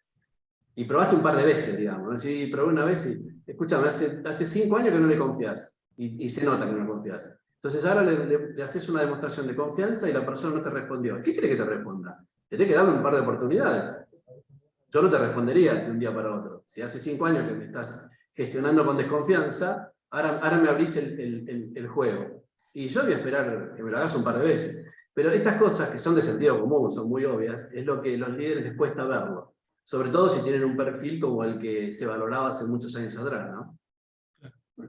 B: Y probaste un par de veces, digamos, ¿no? Sí, probé una vez y, escúchame, hace 5 años que no le confías. Y se nota que no le confías. Entonces ahora le haces una demostración de confianza y la persona no te respondió. ¿Qué quiere que te responda? Tenés que darle un par de oportunidades. Yo no te respondería de un día para otro. Si hace 5 años que me estás gestionando con desconfianza, ahora me abrís el juego. Y yo voy a esperar que me lo hagas un par de veces. Pero estas cosas que son de sentido común, son muy obvias, es lo que a los líderes les cuesta verlo. Sobre todo si tienen un perfil como el que se valoraba hace muchos años atrás, ¿no?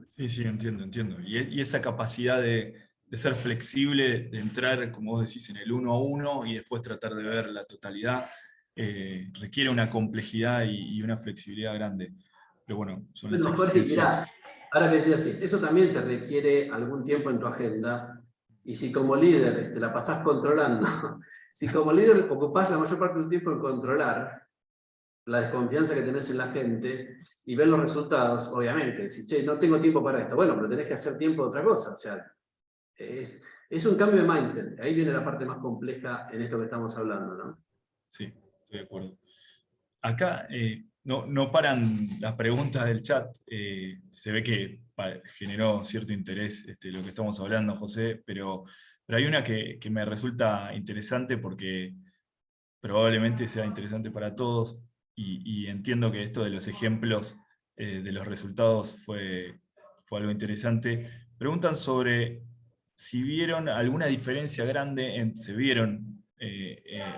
A: Sí, sí, entiendo. Y esa capacidad de ser flexible, de entrar, como vos decís, en el uno a uno y después tratar de ver la totalidad, requiere una complejidad y una flexibilidad grande. Pero bueno, son las
B: Bueno, Jorge, mirá,
A: exigencias.
B: ahora que decís así, eso también te requiere algún tiempo en tu agenda, y si como líder la pasás controlando, si como líder ocupás la mayor parte del tiempo en controlar la desconfianza que tenés en la gente y ver los resultados, obviamente, si, che, no tengo tiempo para esto, bueno, pero tenés que hacer tiempo de otra cosa, o sea, es un cambio de mindset, ahí viene la parte más compleja en esto que estamos hablando, ¿no?
A: Sí, estoy de acuerdo. Acá no paran las preguntas del chat. Se ve que generó cierto interés lo que estamos hablando, José, pero hay una que me resulta interesante porque probablemente sea interesante para todos y entiendo que esto de los ejemplos de los resultados fue algo interesante. Preguntan sobre si vieron alguna diferencia grande, se vieron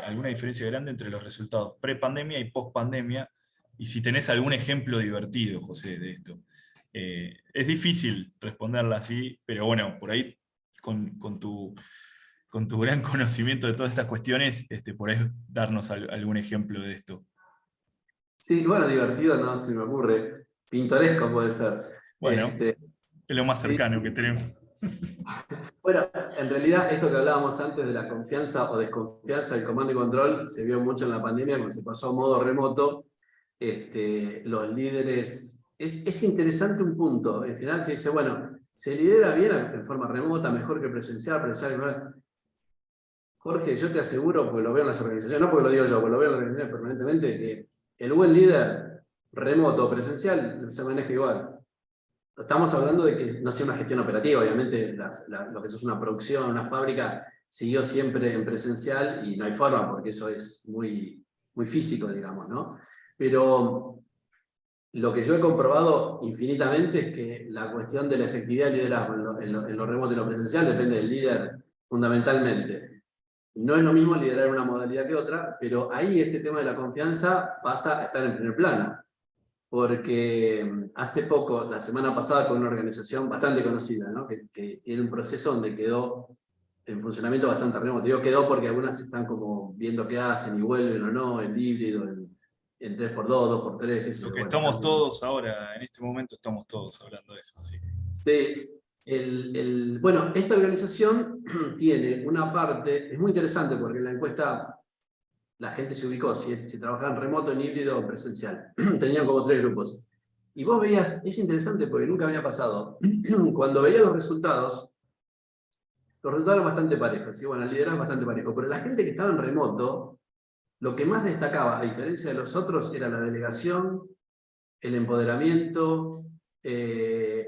A: alguna diferencia grande entre los resultados pre-pandemia y post-pandemia, y si tenés algún ejemplo divertido, José, de esto. Es difícil responderla así, pero bueno, por ahí con con tu gran conocimiento de todas estas cuestiones, podés darnos algún ejemplo de esto.
B: Sí, bueno, divertido no se me ocurre. Pintoresco puede ser.
A: Bueno,
B: Este,
A: es lo más
B: sí.
A: cercano que tenemos.
B: Bueno, en realidad esto que hablábamos antes de la confianza o desconfianza del comando y control se vio mucho en la pandemia cuando se pasó a modo remoto. Los líderes, es interesante un punto. En general se dice, bueno, se lidera bien en forma remota, mejor que presencial, presencial. Jorge, yo te aseguro, porque lo veo en las organizaciones, no porque lo digo yo, porque lo veo en las organizaciones permanentemente, que el buen líder, remoto o presencial, se maneja igual. Estamos hablando de que no sea una gestión operativa, obviamente lo que es una producción, una fábrica, siguió siempre en presencial y no hay forma, porque eso es muy, muy físico, digamos, ¿no? Pero lo que yo he comprobado infinitamente es que la cuestión de la efectividad del liderazgo en lo remoto y lo presencial depende del líder fundamentalmente. No es lo mismo liderar una modalidad que otra, pero ahí este tema de la confianza pasa a estar en primer plano. Porque hace poco, la semana pasada, con una organización bastante conocida, ¿no? que tiene un proceso donde quedó en funcionamiento bastante remoto. Digo quedó porque algunas están como viendo qué hacen y vuelven o no, en híbrido, en 3x2, 2x3, qué sé
A: Lo
B: yo.
A: que
B: Bueno,
A: estamos
B: están.
A: todos ahora, en este momento estamos todos hablando de eso. Así que...
B: Sí, bueno, esta organización tiene una parte, es muy interesante porque en la encuesta la gente se ubicó si trabajaba en remoto, en híbrido o presencial. Tenían como 3 grupos. Y vos veías, es interesante porque nunca había pasado, cuando veías los resultados eran bastante parejos, y bueno, el liderazgo bastante parejo, pero la gente que estaba en remoto, lo que más destacaba, a diferencia de los otros, era la delegación, el empoderamiento,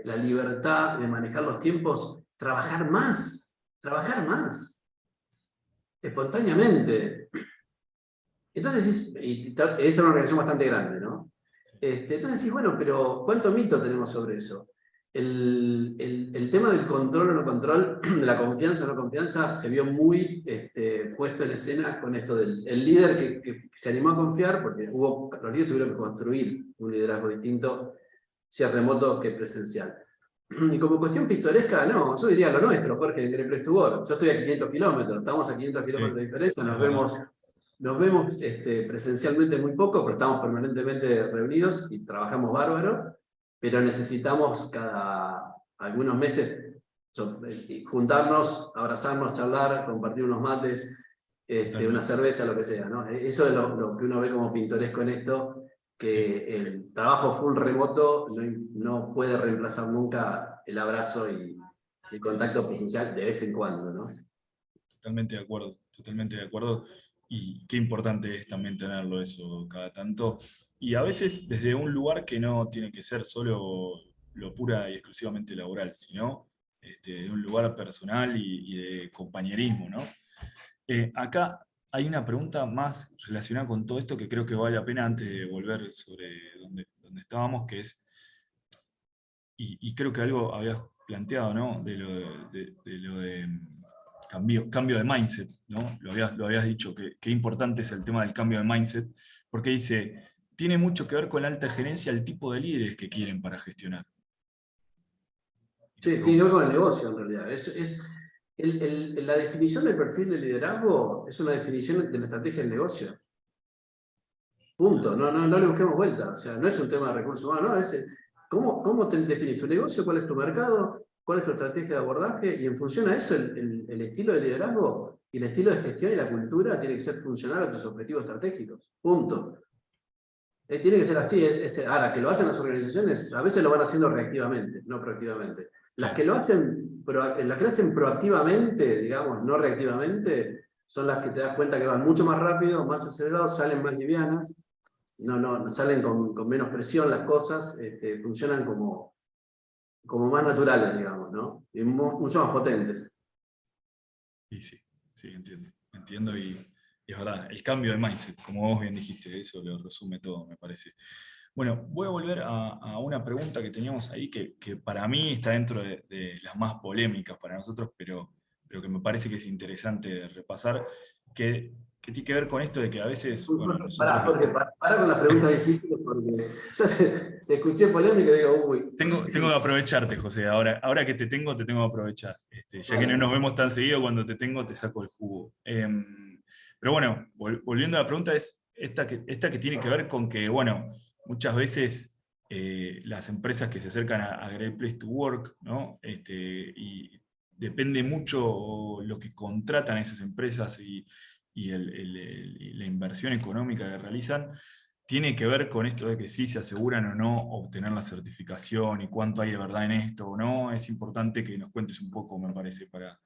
B: la libertad de manejar los tiempos, trabajar más, espontáneamente. Entonces, esta es una organización bastante grande, ¿no? Entonces sí, bueno, pero ¿cuánto mito tenemos sobre eso? El tema del control o no control, de la confianza o no confianza, se vio muy puesto en escena con esto del el líder que se animó a confiar, porque los líderes tuvieron que construir un liderazgo distinto, sea remoto que presencial. Y como cuestión pintoresca, no, yo diría lo nuestro, Jorge, en Great Place to Work. Yo estoy a 500 kilómetros, estamos a 500
A: Sí,
B: kilómetros de diferencia,
A: es verdad.
B: nos vemos presencialmente muy poco, pero estamos permanentemente reunidos y trabajamos bárbaro, pero necesitamos cada algunos meses juntarnos, abrazarnos, charlar, compartir unos mates, una
A: Totalmente.
B: cerveza, lo que sea, ¿no? Eso es lo que uno ve como pintoresco en esto,
A: Sí.
B: que el trabajo full remoto no puede reemplazar nunca el abrazo y el contacto presencial de vez en cuando, ¿no?
A: Totalmente de acuerdo, totalmente de acuerdo. Y qué importante es también tenerlo eso cada tanto. Y a veces desde un lugar que no tiene que ser solo lo pura y exclusivamente laboral, sino de un lugar personal y de compañerismo, ¿no? Acá hay una pregunta más relacionada con todo esto que creo que vale la pena antes de volver sobre donde estábamos, que es, y creo que algo habías planteado, ¿no? De lo de cambio de mindset, ¿no? Lo habías dicho, que qué importante es el tema del cambio de mindset, porque dice, tiene mucho que ver con la alta gerencia el tipo de líderes que quieren para gestionar. Y nos
B: Sí, tiene que ver
A: pregunta,
B: con el negocio en realidad. La definición del perfil de liderazgo es una definición de la estrategia del negocio. Punto. No le busquemos vuelta. O sea, no es un tema de recursos humanos, no, ¿cómo te definís tu negocio? ¿Cuál es tu mercado? ¿Cuál es tu estrategia de abordaje? Y en función a eso, el estilo de liderazgo y el estilo de gestión y la cultura tiene que ser funcional a tus objetivos estratégicos. Punto. Tiene que ser así. Ahora, que lo hacen las organizaciones, a veces lo van haciendo reactivamente, no proactivamente.
A: claro,
B: Las que lo hacen proactivamente, digamos, no reactivamente, son las que te das cuenta que van mucho más rápido, más acelerados, salen más livianas, no salen con menos presión las cosas, funcionan como más naturales, digamos, ¿no? Y mucho más potentes.
A: y sí, sí, entiendo y es verdad, el cambio de mindset, como vos bien dijiste, eso lo resume todo, me parece. Bueno, voy a volver a una pregunta que teníamos ahí que para mí está dentro de las más polémicas para nosotros, pero que me parece que es interesante repasar, que que tiene que ver con esto de que a veces, bueno, nosotros
B: Pará, Jorge, pará con las preguntas difíciles porque ya te escuché polémica y digo, uy.
A: tengo que aprovecharte, José. Ahora que te tengo que aprovechar. Ya que no
B: Dale.
A: nos vemos tan seguido, cuando te tengo, te saco el jugo. Pero bueno, volviendo a la pregunta, es esta que tiene que ver con que, bueno, muchas veces las empresas que se acercan a Great Place to Work, ¿no? Y depende mucho lo que contratan esas empresas y la inversión económica que realizan tiene que ver con esto de que si se aseguran o no obtener la certificación y cuánto hay de verdad en esto o no. Es importante que nos cuentes un poco, me parece, para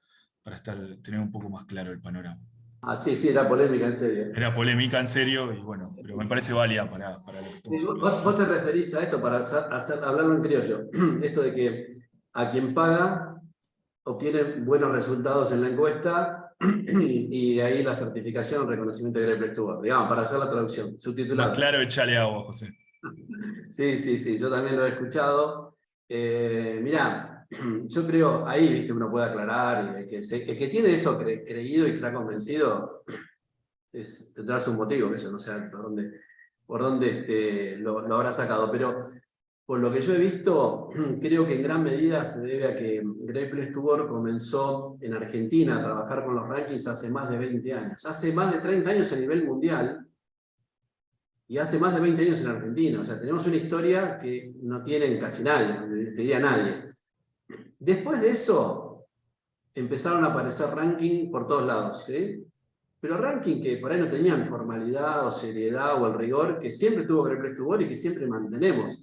A: tener un poco más claro el panorama.
B: Ah, sí, sí, era polémica, en serio.
A: Era polémica en serio y bueno, pero me parece válida para lo que
B: Sí,
A: estamos hablando.
B: vos te referís a esto para hablarlo en criollo. Esto de que a quien paga obtiene buenos resultados en la encuesta y de ahí la certificación o reconocimiento de Great Place to Work. Digamos, para hacer la traducción,
A: Más
B: subtitular.
A: claro, échale agua, José.
B: Sí, sí, sí, yo también lo he escuchado. Mirá, yo creo, ahí, viste, uno puede aclarar, y el que tiene eso creído y que está convencido, tendrá su motivo, eso no sé por dónde lo habrá sacado, pero por lo que yo he visto, creo que en gran medida se debe a que Great Place to Work comenzó en Argentina a trabajar con los rankings hace más de 20 años, hace más de 30 años a nivel mundial, y hace más de 20 años en Argentina. O sea, tenemos una historia que no tiene casi nadie, te diría nadie. Después de eso, empezaron a aparecer rankings por todos lados, ¿sí? Pero rankings que por ahí no tenían formalidad o seriedad o el rigor que siempre tuvo Great Place to Work y que siempre mantenemos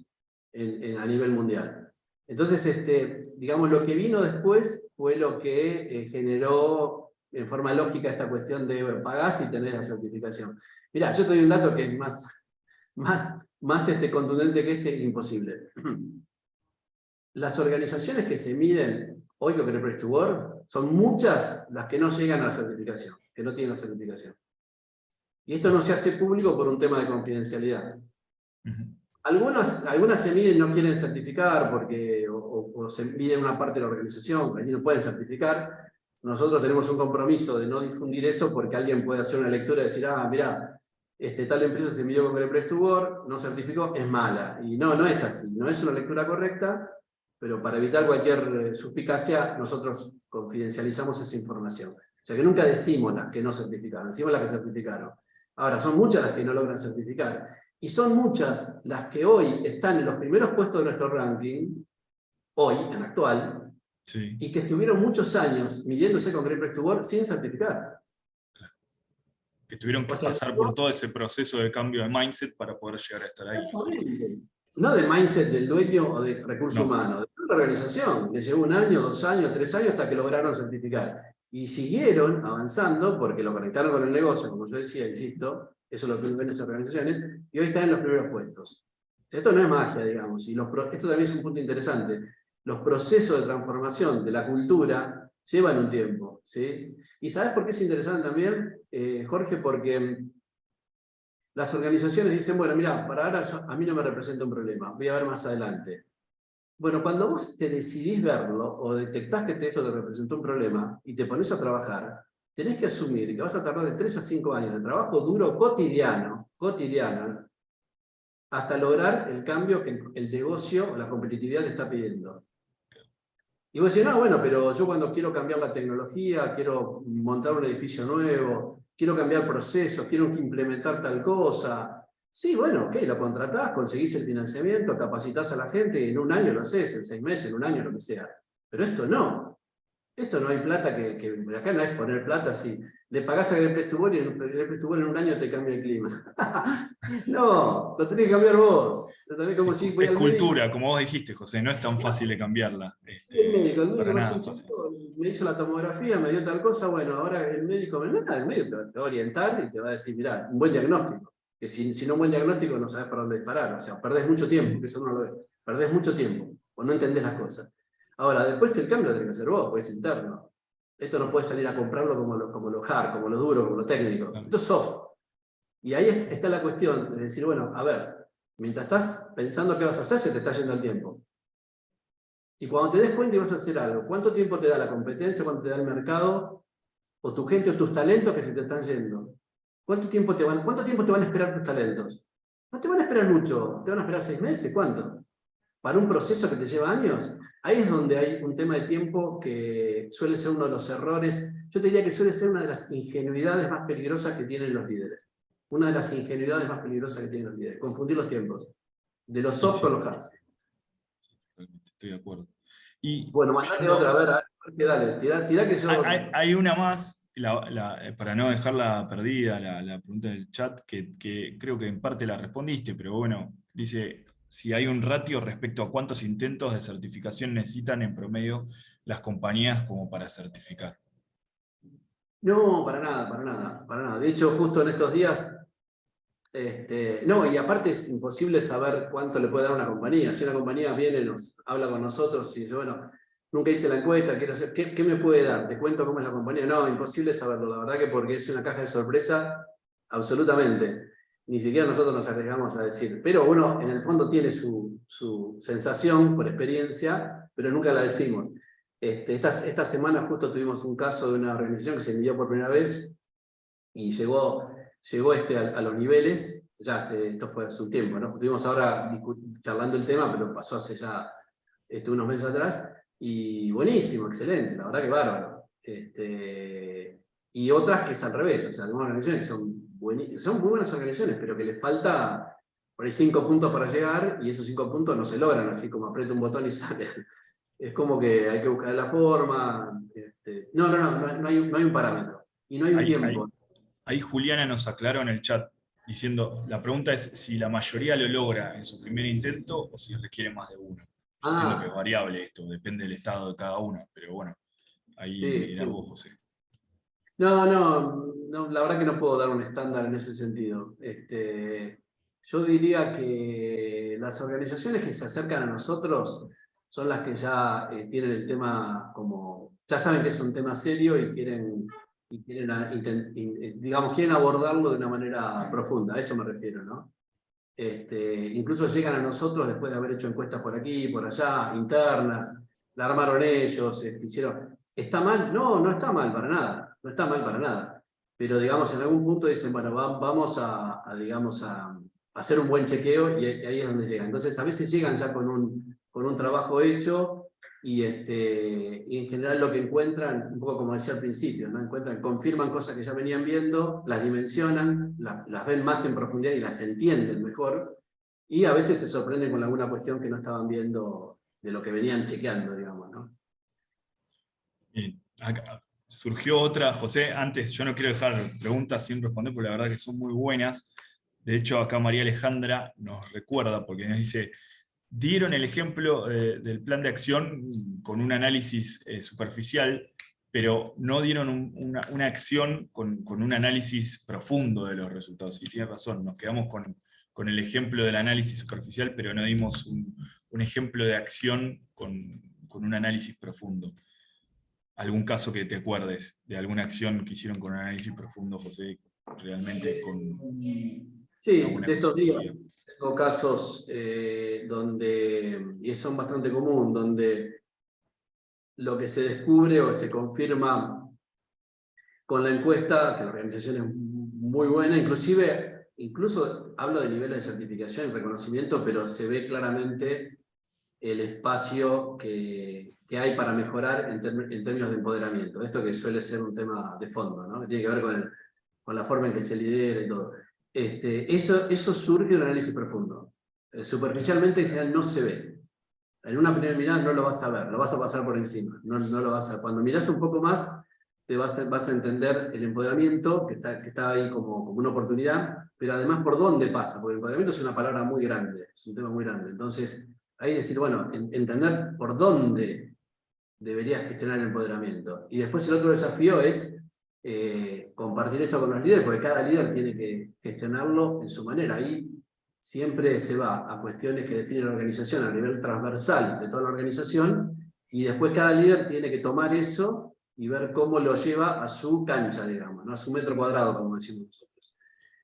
B: a nivel mundial. Entonces, digamos, lo que vino después fue lo que generó en forma lógica esta cuestión de pagás y tenés la certificación. Mirá, yo te doy un dato que es más contundente que imposible. Las organizaciones que se miden hoy con Great Place to Work son muchas las que no llegan a la certificación, que no tienen la certificación. Y esto no se hace público por un tema de confidencialidad. Algunas se miden y no quieren certificar porque o se miden una parte de la organización, allí no pueden certificar. Nosotros tenemos un compromiso de no difundir eso porque alguien puede hacer una lectura y decir, ah, mirá, tal empresa se midió con Great Place to Work, no certificó, es mala. Y no es así, no es una lectura correcta, pero para evitar cualquier suspicacia, nosotros confidencializamos esa información. O sea que nunca decimos las que no certificaron, decimos las que certificaron. Ahora, son muchas las que no logran certificar. Y son muchas las que hoy están en los primeros puestos de nuestro ranking, hoy, en actual,
A: Sí.
B: y que estuvieron muchos años midiéndose con Great Place to Work sin certificar.
A: Que tuvieron
B: O
A: que
B: sea,
A: pasar por todo ese proceso de cambio de mindset para poder llegar a estar ahí.
B: no de mindset del dueño o de recursos
A: No,
B: humanos, de la organización. Les llevó 1 año, 2 años, 3 años hasta que lograron certificar. Y siguieron avanzando porque lo conectaron con el negocio, como yo decía, insisto, eso es lo que ven esas organizaciones, y hoy están en los primeros puestos. Esto no es magia, digamos, y esto también es un punto interesante. Los procesos de transformación de la cultura llevan un tiempo, ¿sí? ¿Y sabes por qué es interesante también, Jorge? Porque las organizaciones dicen, bueno, mira, para ahora a mí no me representa un problema, voy a ver más adelante. Bueno, cuando vos te decidís verlo o detectás que esto te representó un problema y te pones a trabajar, tenés que asumir que vas a tardar de 3 a 5 años de trabajo duro cotidiano, hasta lograr el cambio que el negocio o la competitividad te está pidiendo. Y vos decís, no, bueno, pero yo cuando quiero cambiar la tecnología, quiero montar un edificio nuevo, quiero cambiar procesos, quiero implementar tal cosa. Sí, bueno, ok, lo contratás, conseguís el financiamiento, capacitás a la gente y en 1 año lo haces, en 6 meses, en 1 año, lo que sea. Pero esto no. Esto no hay plata acá no es poner plata si le pagás a Great Place to Work y Great Place to Work en 1 año te cambia el clima. No, lo tenés que cambiar vos. También como si voy
A: es
B: al médico.
A: cultura, como vos dijiste, José, no es tan fácil de cambiarla.
B: El médico
A: Para
B: me hace
A: nada
B: un
A: fácil.
B: chequeo, me hizo la tomografía, me dio tal cosa, bueno, ahora el médico el médico te va a orientar y te va a decir, mirá, un buen diagnóstico. Que si no un buen diagnóstico no sabes para dónde disparar, o sea, perdés mucho tiempo, que eso no lo ve. Perdés mucho tiempo, o no entendés las cosas. Ahora, después el cambio lo tenés que hacer vos, porque es interno. Esto no puedes salir a comprarlo como lo hard, como lo duro, como lo técnico.
A: Claro.
B: Esto es soft. Y ahí está la cuestión de decir, bueno, a ver, mientras estás pensando qué vas a hacer, se te está yendo el tiempo. Y cuando te des cuenta y vas a hacer algo, ¿cuánto tiempo te da la competencia, cuánto te da el mercado, o tu gente o tus talentos que se te están yendo? ¿Cuánto tiempo te van a esperar tus talentos? No te van a esperar mucho, te van a esperar 6 meses, ¿cuánto? Para un proceso que te lleva años, ahí es donde hay un tema de tiempo que suele ser uno de los errores, yo te diría que suele ser una de las ingenuidades más peligrosas que tienen los líderes. Una de las ingenuidades más peligrosas que tienen los líderes, confundir los tiempos, de los
A: Y
B: soft
A: sí,
B: con los hard.
A: totalmente, estoy de acuerdo. Y
B: Bueno, mandate otra, a ver, dale, tirá que yo...
A: hay una más, para no dejarla perdida, la pregunta del chat, que creo que en parte la respondiste, pero bueno, dice si hay un ratio respecto a cuántos intentos de certificación necesitan en promedio las compañías como para certificar.
B: No, para nada, para nada, para nada. De hecho, justo en estos días, no, y aparte es imposible saber cuánto le puede dar una compañía. Si una compañía viene, nos habla con nosotros y dice, bueno, nunca hice la encuesta, quiero hacer, ¿qué me puede dar? ¿Te cuento cómo es la compañía? No, imposible saberlo, la verdad que porque es una caja de sorpresa, absolutamente. Ni siquiera nosotros nos arriesgamos a decir. Pero uno, en el fondo, tiene su sensación por experiencia, pero nunca la decimos. Esta semana justo tuvimos un caso de una organización que se envió por primera vez y llegó a los niveles, esto fue hace un tiempo, ¿no? Estuvimos ahora charlando el tema, pero pasó hace ya unos meses atrás, y buenísimo, excelente, la verdad que bárbaro. Y otras que es al revés, o sea, algunas organizaciones que son muy buenas organizaciones, pero que les falta por ahí 5 puntos para llegar, y esos 5 puntos no se logran, así como aprieta un botón y sale. Es como que hay que buscar la forma. No hay un parámetro. Y no hay un tiempo.
A: Ahí Juliana nos aclaró en el chat diciendo, la pregunta es si la mayoría lo logra en su primer intento o si requiere más de uno. Yo entiendo que es
B: Ah,
A: variable esto, depende del estado de cada uno, pero bueno, ahí me
B: sí,
A: dirás
B: sí.
A: vos, José.
B: No, la verdad que no puedo dar un estándar en ese sentido. Yo diría que las organizaciones que se acercan a nosotros son las que ya tienen el tema como, ya saben que es un tema serio y digamos, quieren abordarlo de una manera profunda, a eso me refiero, ¿no? Incluso llegan a nosotros después de haber hecho encuestas por aquí, por allá, internas, la armaron ellos, hicieron. ¿Está mal? No, no está mal para nada, no está mal para nada. Pero digamos, en algún punto dicen, bueno, vamos digamos, a hacer un buen chequeo y ahí es donde llegan. Entonces, a veces llegan ya con un trabajo hecho y en general lo que encuentran, un poco como decía al principio, ¿no? Confirman cosas que ya venían viendo, las dimensionan, las ven más en profundidad y las entienden mejor, y a veces se sorprenden con alguna cuestión que no estaban viendo de lo que venían chequeando, digamos, ¿no?
A: Acá surgió otra, José, antes yo no quiero dejar preguntas sin responder, porque la verdad que son muy buenas. De hecho, acá María Alejandra nos recuerda, porque nos dice, dieron el ejemplo del plan de acción con un análisis superficial, pero no dieron una acción con un análisis profundo de los resultados. Y tiene razón, nos quedamos con el ejemplo del análisis superficial, pero no dimos un ejemplo de acción con un análisis profundo. ¿Algún caso que te acuerdes de alguna acción que hicieron con un análisis profundo, José, realmente con una
B: Sí,
A: buena
B: de estos días
A: consultoría?
B: tengo casos donde, y son bastante común, donde lo que se descubre o se confirma con la encuesta, que la organización es muy buena, incluso hablo de niveles de certificación y reconocimiento, pero se ve claramente el espacio que hay para mejorar en términos de empoderamiento. Esto que suele ser un tema de fondo, ¿no? Que tiene que ver con la forma en que se lidera y todo. Eso surge de un análisis profundo. Superficialmente en general no se ve. En una primera mirada no lo vas a ver, lo vas a pasar por encima. No lo vas a, cuando mirás un poco más, vas a entender el empoderamiento, que está ahí como una oportunidad, pero además por dónde pasa, porque el empoderamiento es una palabra muy grande, es un tema muy grande. Entonces, ahí decir, bueno, entender por dónde deberías gestionar el empoderamiento. Y después el otro desafío es compartir esto con los líderes, porque cada líder tiene que gestionarlo en su manera. Ahí siempre se va a cuestiones que define la organización a nivel transversal de toda la organización, y después cada líder tiene que tomar eso y ver cómo lo lleva a su cancha, digamos, ¿no? A su metro cuadrado, como decimos nosotros.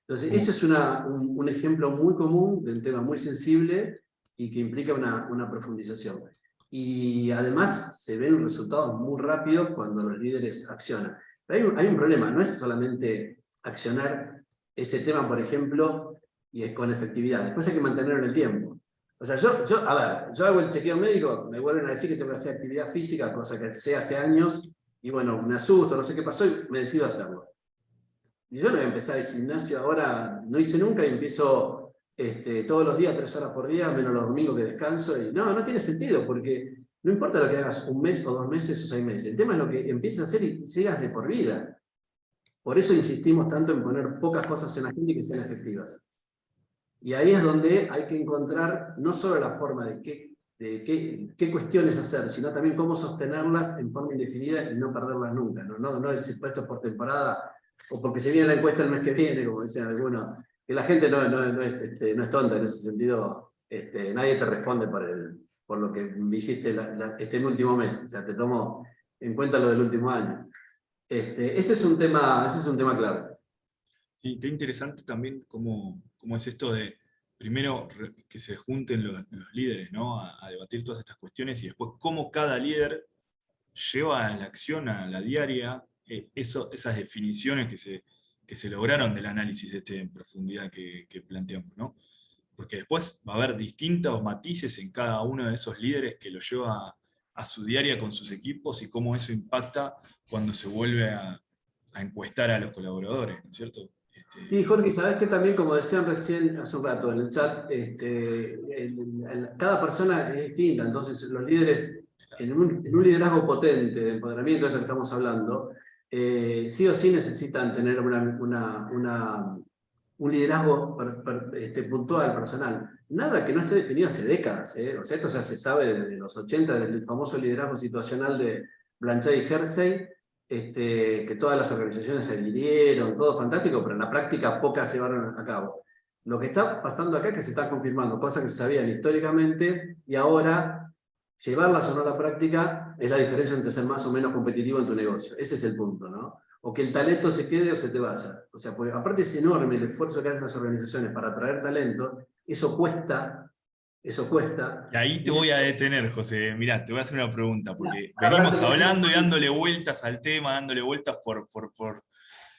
B: Entonces, ese es un ejemplo muy común de un tema muy sensible y que implica una profundización. Y además se ven resultados muy rápidos cuando los líderes accionan. Pero hay un problema, no es solamente accionar ese tema, por ejemplo, y es con efectividad. Después hay que mantenerlo en el tiempo. O sea, a ver, yo hago el chequeo médico, me vuelven a decir que tengo que hacer actividad física, cosa que sé hace años, y bueno, me asusto, no sé qué pasó, y me decido hacerlo. Y yo no voy a empezar el gimnasio ahora, no hice nunca, y empiezo todos los días, 3 horas por día, menos los domingos que descanso, y no tiene sentido, porque no importa lo que hagas 1 mes o 2 meses o 6 meses, el tema es lo que empieces a hacer y sigas de por vida. Por eso insistimos tanto en poner pocas cosas en la gente y que sean efectivas. Y ahí es donde hay que encontrar no solo la forma de qué cuestiones hacer, sino también cómo sostenerlas en forma indefinida y no perderlas nunca. No decir esto por temporada o porque se viene la encuesta el mes que viene, como dicen algunos. Que la gente no es tonta en ese sentido. Nadie te responde por lo que hiciste este último mes. O sea, te tomo en cuenta lo del último año. Ese es un tema clave.
A: Sí, qué interesante también cómo es esto de, primero, que se junten los líderes, ¿no? A debatir todas estas cuestiones y después cómo cada líder lleva a la acción, a la diaria, esas definiciones que se lograron del análisis en profundidad que planteamos, ¿no? Porque después va a haber distintos matices en cada uno de esos líderes que lo lleva a su diaria con sus equipos y cómo eso impacta cuando se vuelve a encuestar a los colaboradores, ¿no es cierto?
B: Sí, Jorge, sabes que también, como decían recién hace un rato en el chat, cada persona es distinta, entonces los líderes, en un liderazgo potente de empoderamiento, de esto que estamos hablando, sí o sí necesitan tener un liderazgo puntual, personal. Nada que no esté definido hace décadas, ¿eh? O sea, esto ya se sabe desde los 80, desde el famoso liderazgo situacional de Blanchard y Hersey, que todas las organizaciones se adhirieron, todo fantástico, pero en la práctica pocas se llevaron a cabo. Lo que está pasando acá es que se están confirmando cosas que se sabían históricamente y ahora llevarlas o no a la práctica es la diferencia entre ser más o menos competitivo en tu negocio. Ese es el punto, ¿no? O que el talento se quede o se te vaya. O sea, porque aparte es enorme el esfuerzo que hacen las organizaciones para atraer talento, eso cuesta, eso cuesta.
A: Y ahí te
B: Y
A: voy a
B: después,
A: detener, José. Mirá, te voy a hacer una pregunta, porque
B: ahora te
A: venimos hablando y dándole vueltas al tema, dándole vueltas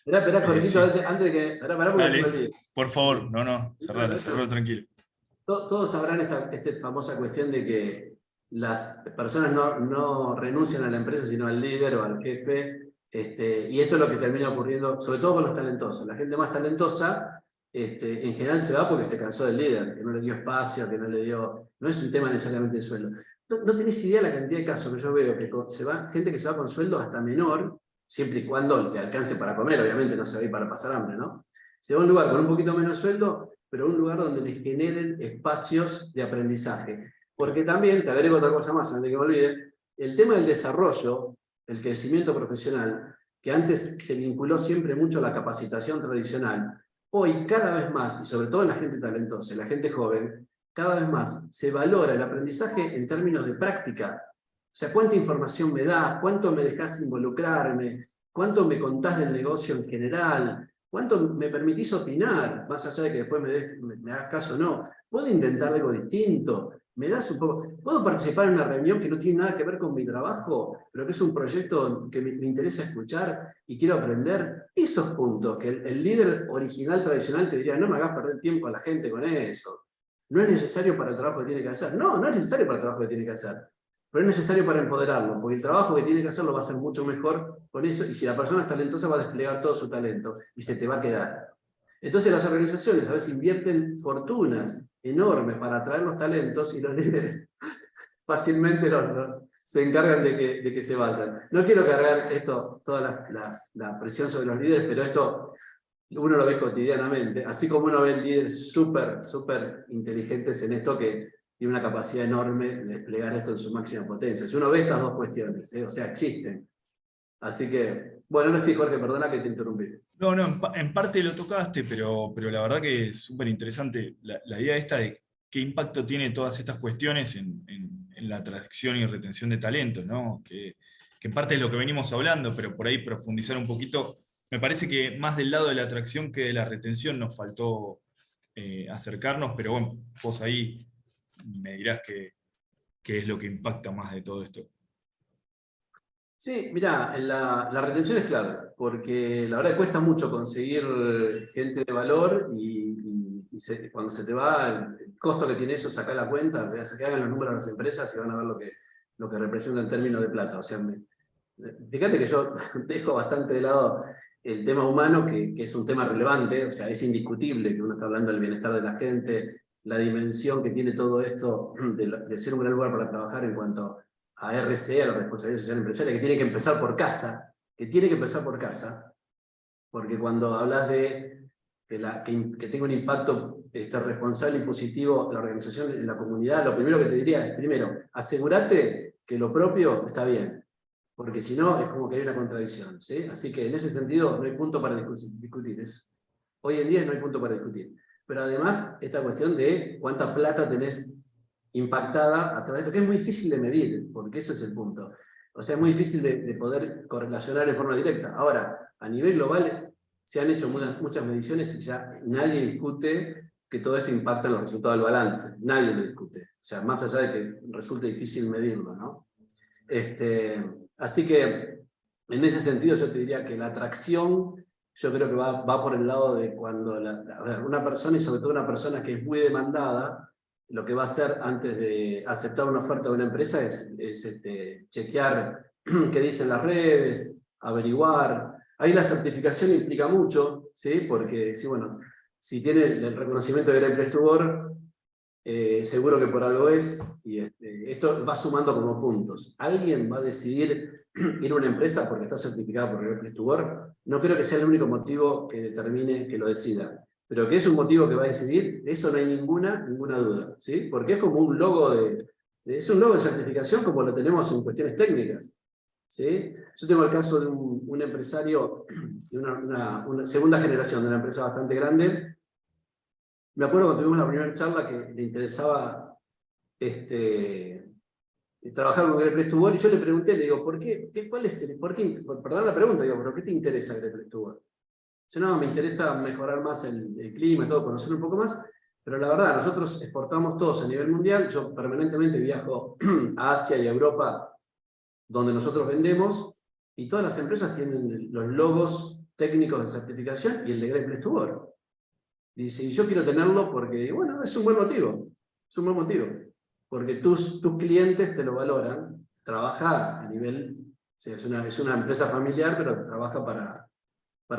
B: Esperá, Jorgito,
A: sí,
B: antes de que. Esperá porque después me
A: dale,
B: olvido.
A: por favor, no,
B: No,
A: cerralo tranquilo.
B: todos sabrán esta famosa cuestión de que las personas no renuncian a la empresa, sino al líder o al jefe. Y esto es lo que termina ocurriendo, sobre todo con los talentosos. La gente más talentosa, en general se va porque se cansó del líder, que no le dio espacio, que no le dio. No es un tema necesariamente de sueldo. No tenés idea la cantidad de casos que yo veo, que gente que se va con sueldo hasta menor, siempre y cuando le alcance para comer, obviamente no se va a ir para pasar hambre, ¿no? Se va a un lugar con un poquito menos sueldo, pero un lugar donde les generen espacios de aprendizaje. Porque también, te agrego otra cosa más antes de que me olvide, el tema del desarrollo, el crecimiento profesional, que antes se vinculó siempre mucho a la capacitación tradicional, hoy cada vez más, y sobre todo en la gente talentosa, en la gente joven, cada vez más se valora el aprendizaje en términos de práctica. O sea, ¿cuánta información me das? ¿Cuánto me dejas involucrarme? ¿Cuánto me contás del negocio en general? ¿Cuánto me permitís opinar? Más allá de que después me hagas caso o no. ¿Puedo intentar algo distinto? ¿Me das un poco? ¿Puedo participar en una reunión que no tiene nada que ver con mi trabajo, pero que es un proyecto que me interesa escuchar y quiero aprender? Esos puntos que el líder original tradicional te diría, no me hagas perder tiempo a la gente con eso. No es necesario para el trabajo que tiene que hacer. No es necesario para el trabajo que tiene que hacer. Pero es necesario para empoderarlo, porque el trabajo que tiene que hacer lo va a hacer mucho mejor con eso, y si la persona es talentosa va a desplegar todo su talento y se te va a quedar. Entonces las organizaciones a veces invierten fortunas enormes para atraer los talentos y los líderes fácilmente se encargan de que se vayan. No quiero cargar toda la presión sobre los líderes, pero esto uno lo ve cotidianamente, así como uno ve líderes súper inteligentes en esto que tiene una capacidad enorme de desplegar esto en su máxima potencia. Si uno ve estas dos cuestiones, o sea, existen. Así que, bueno, ahora sí, Jorge, perdona que te interrumpí.
A: No, en parte lo tocaste, pero la verdad que es súper interesante la idea esta de qué impacto tiene todas estas cuestiones en la atracción y retención de talentos, ¿no? Que en parte es lo que venimos hablando, pero por ahí profundizar un poquito. Me parece que más del lado de la atracción que de la retención nos faltó acercarnos, pero bueno, vos ahí me dirás qué es lo que impacta más de todo esto.
B: Sí, mirá, la retención es clave, porque la verdad que cuesta mucho conseguir gente de valor cuando se te va, el costo que tiene eso, sacar la cuenta, que hagan los números de las empresas y van a ver lo que representa en términos de plata. O sea, fíjate que yo dejo bastante de lado el tema humano, que es un tema relevante, o sea, es indiscutible que uno está hablando del bienestar de la gente, la dimensión que tiene todo esto de ser un gran lugar para trabajar en cuanto a RC, a la responsabilidad social empresarial, que tiene que empezar por casa, porque cuando hablas de que tenga un impacto responsable y positivo en la organización, en la comunidad, lo primero que te diría es, primero, asegúrate que lo propio está bien, porque si no, es como que hay una contradicción, ¿sí? Así que en ese sentido no hay punto para discutir. Hoy en día no hay punto para discutir. Pero además, esta cuestión de cuánta plata tenés impactada a través de lo que es muy difícil de medir, porque eso es el punto. O sea, es muy difícil de poder correlacionar de forma directa. Ahora, a nivel global, se han hecho muchas mediciones y ya nadie discute que todo esto impacta en los resultados del balance. Nadie lo discute. O sea, más allá de que resulte difícil medirlo, ¿no? Así que, en ese sentido, yo te diría que la atracción, yo creo que va por el lado de cuando a ver, una persona, y sobre todo una persona que es muy demandada, lo que va a hacer antes de aceptar una oferta de una empresa es chequear qué dicen las redes, averiguar. Ahí la certificación implica mucho, ¿sí? Porque bueno, si tiene el reconocimiento de Great Place to Work, seguro que por algo es, y esto va sumando como puntos. ¿Alguien va a decidir ir a una empresa porque está certificada por Great Place to Work? No creo que sea el único motivo que determine que lo decida. Pero que es un motivo que va a decidir, de eso no hay ninguna duda, ¿sí? Porque es como un logo es un logo de certificación como lo tenemos en cuestiones técnicas, ¿sí? Yo tengo el caso de un empresario de una segunda generación de una empresa bastante grande. Me acuerdo cuando tuvimos la primera charla que le interesaba trabajar con Great Place to Work, y yo le pregunté, le digo, perdón la pregunta, digo, ¿pero qué te interesa Great Place to Work? Dice, no, me interesa mejorar más el clima y todo, conocer un poco más, pero la verdad, nosotros exportamos todos a nivel mundial, yo permanentemente viajo a Asia y a Europa, donde nosotros vendemos, y todas las empresas tienen los logos técnicos de certificación y el de Great Place to Work. Dice, y yo quiero tenerlo porque, bueno, es un buen motivo. Es un buen motivo. Porque tus clientes te lo valoran. Trabaja a nivel, sí, es una empresa familiar, pero trabaja para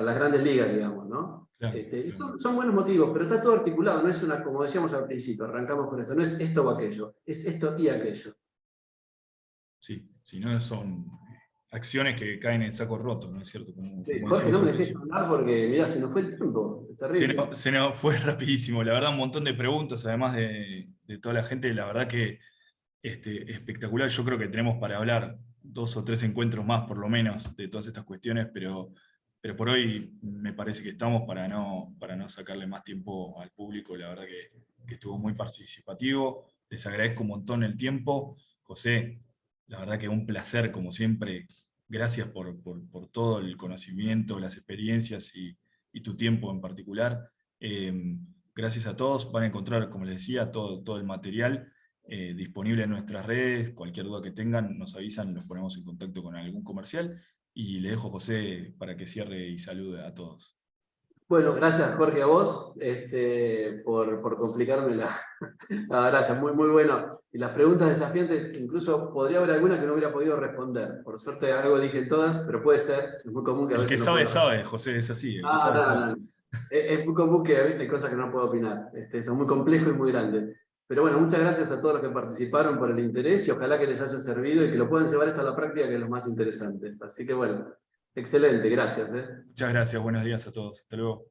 B: las grandes ligas, digamos, ¿no?
A: Claro,
B: Y
A: claro.
B: son buenos motivos, pero está todo articulado. No es como decíamos al principio, arrancamos con esto, no es esto o aquello, es esto y aquello.
A: Sí, si no son acciones que caen en saco roto, ¿no es cierto?
B: Sí,
A: Como
B: Jorge, no
A: decíamos
B: me
A: al
B: dejes
A: principio.
B: hablar porque, mira, se nos fue el tiempo. Es terrible.
A: Se nos fue rapidísimo, la verdad, un montón de preguntas, además de toda la gente, la verdad que espectacular. Yo creo que tenemos para hablar 2 o 3 encuentros más, por lo menos, de todas estas cuestiones, pero por hoy me parece que estamos para no sacarle más tiempo al público. La verdad que estuvo muy participativo. Les agradezco un montón el tiempo. José, la verdad que un placer, como siempre. Gracias por todo el conocimiento, las experiencias y tu tiempo en particular. Gracias a todos. Van a encontrar, como les decía, todo el material disponible en nuestras redes. Cualquier duda que tengan, nos avisan, nos ponemos en contacto con algún comercial. Y le dejo a José para que cierre y salude a todos.
B: Bueno, gracias Jorge a vos por complicarme la... No, gracias, muy bueno. Y las preguntas desafiantes, incluso podría haber alguna que no hubiera podido responder. Por suerte algo dije en todas, pero puede ser, es muy común que a
A: El que
B: veces no
A: sabe,
B: pueda responder.
A: sabe, José, es así, el que
B: Ah,
A: sabe, sabe.
B: no. Es muy común que hay cosas que no puedo opinar. Esto es muy complejo y muy grande. Pero bueno, muchas gracias a todos los que participaron por el interés y ojalá que les haya servido y que lo puedan llevar esto a la práctica, que es lo más interesante. Así que bueno, excelente, gracias.
A: Muchas gracias, buenos días a todos. Hasta luego.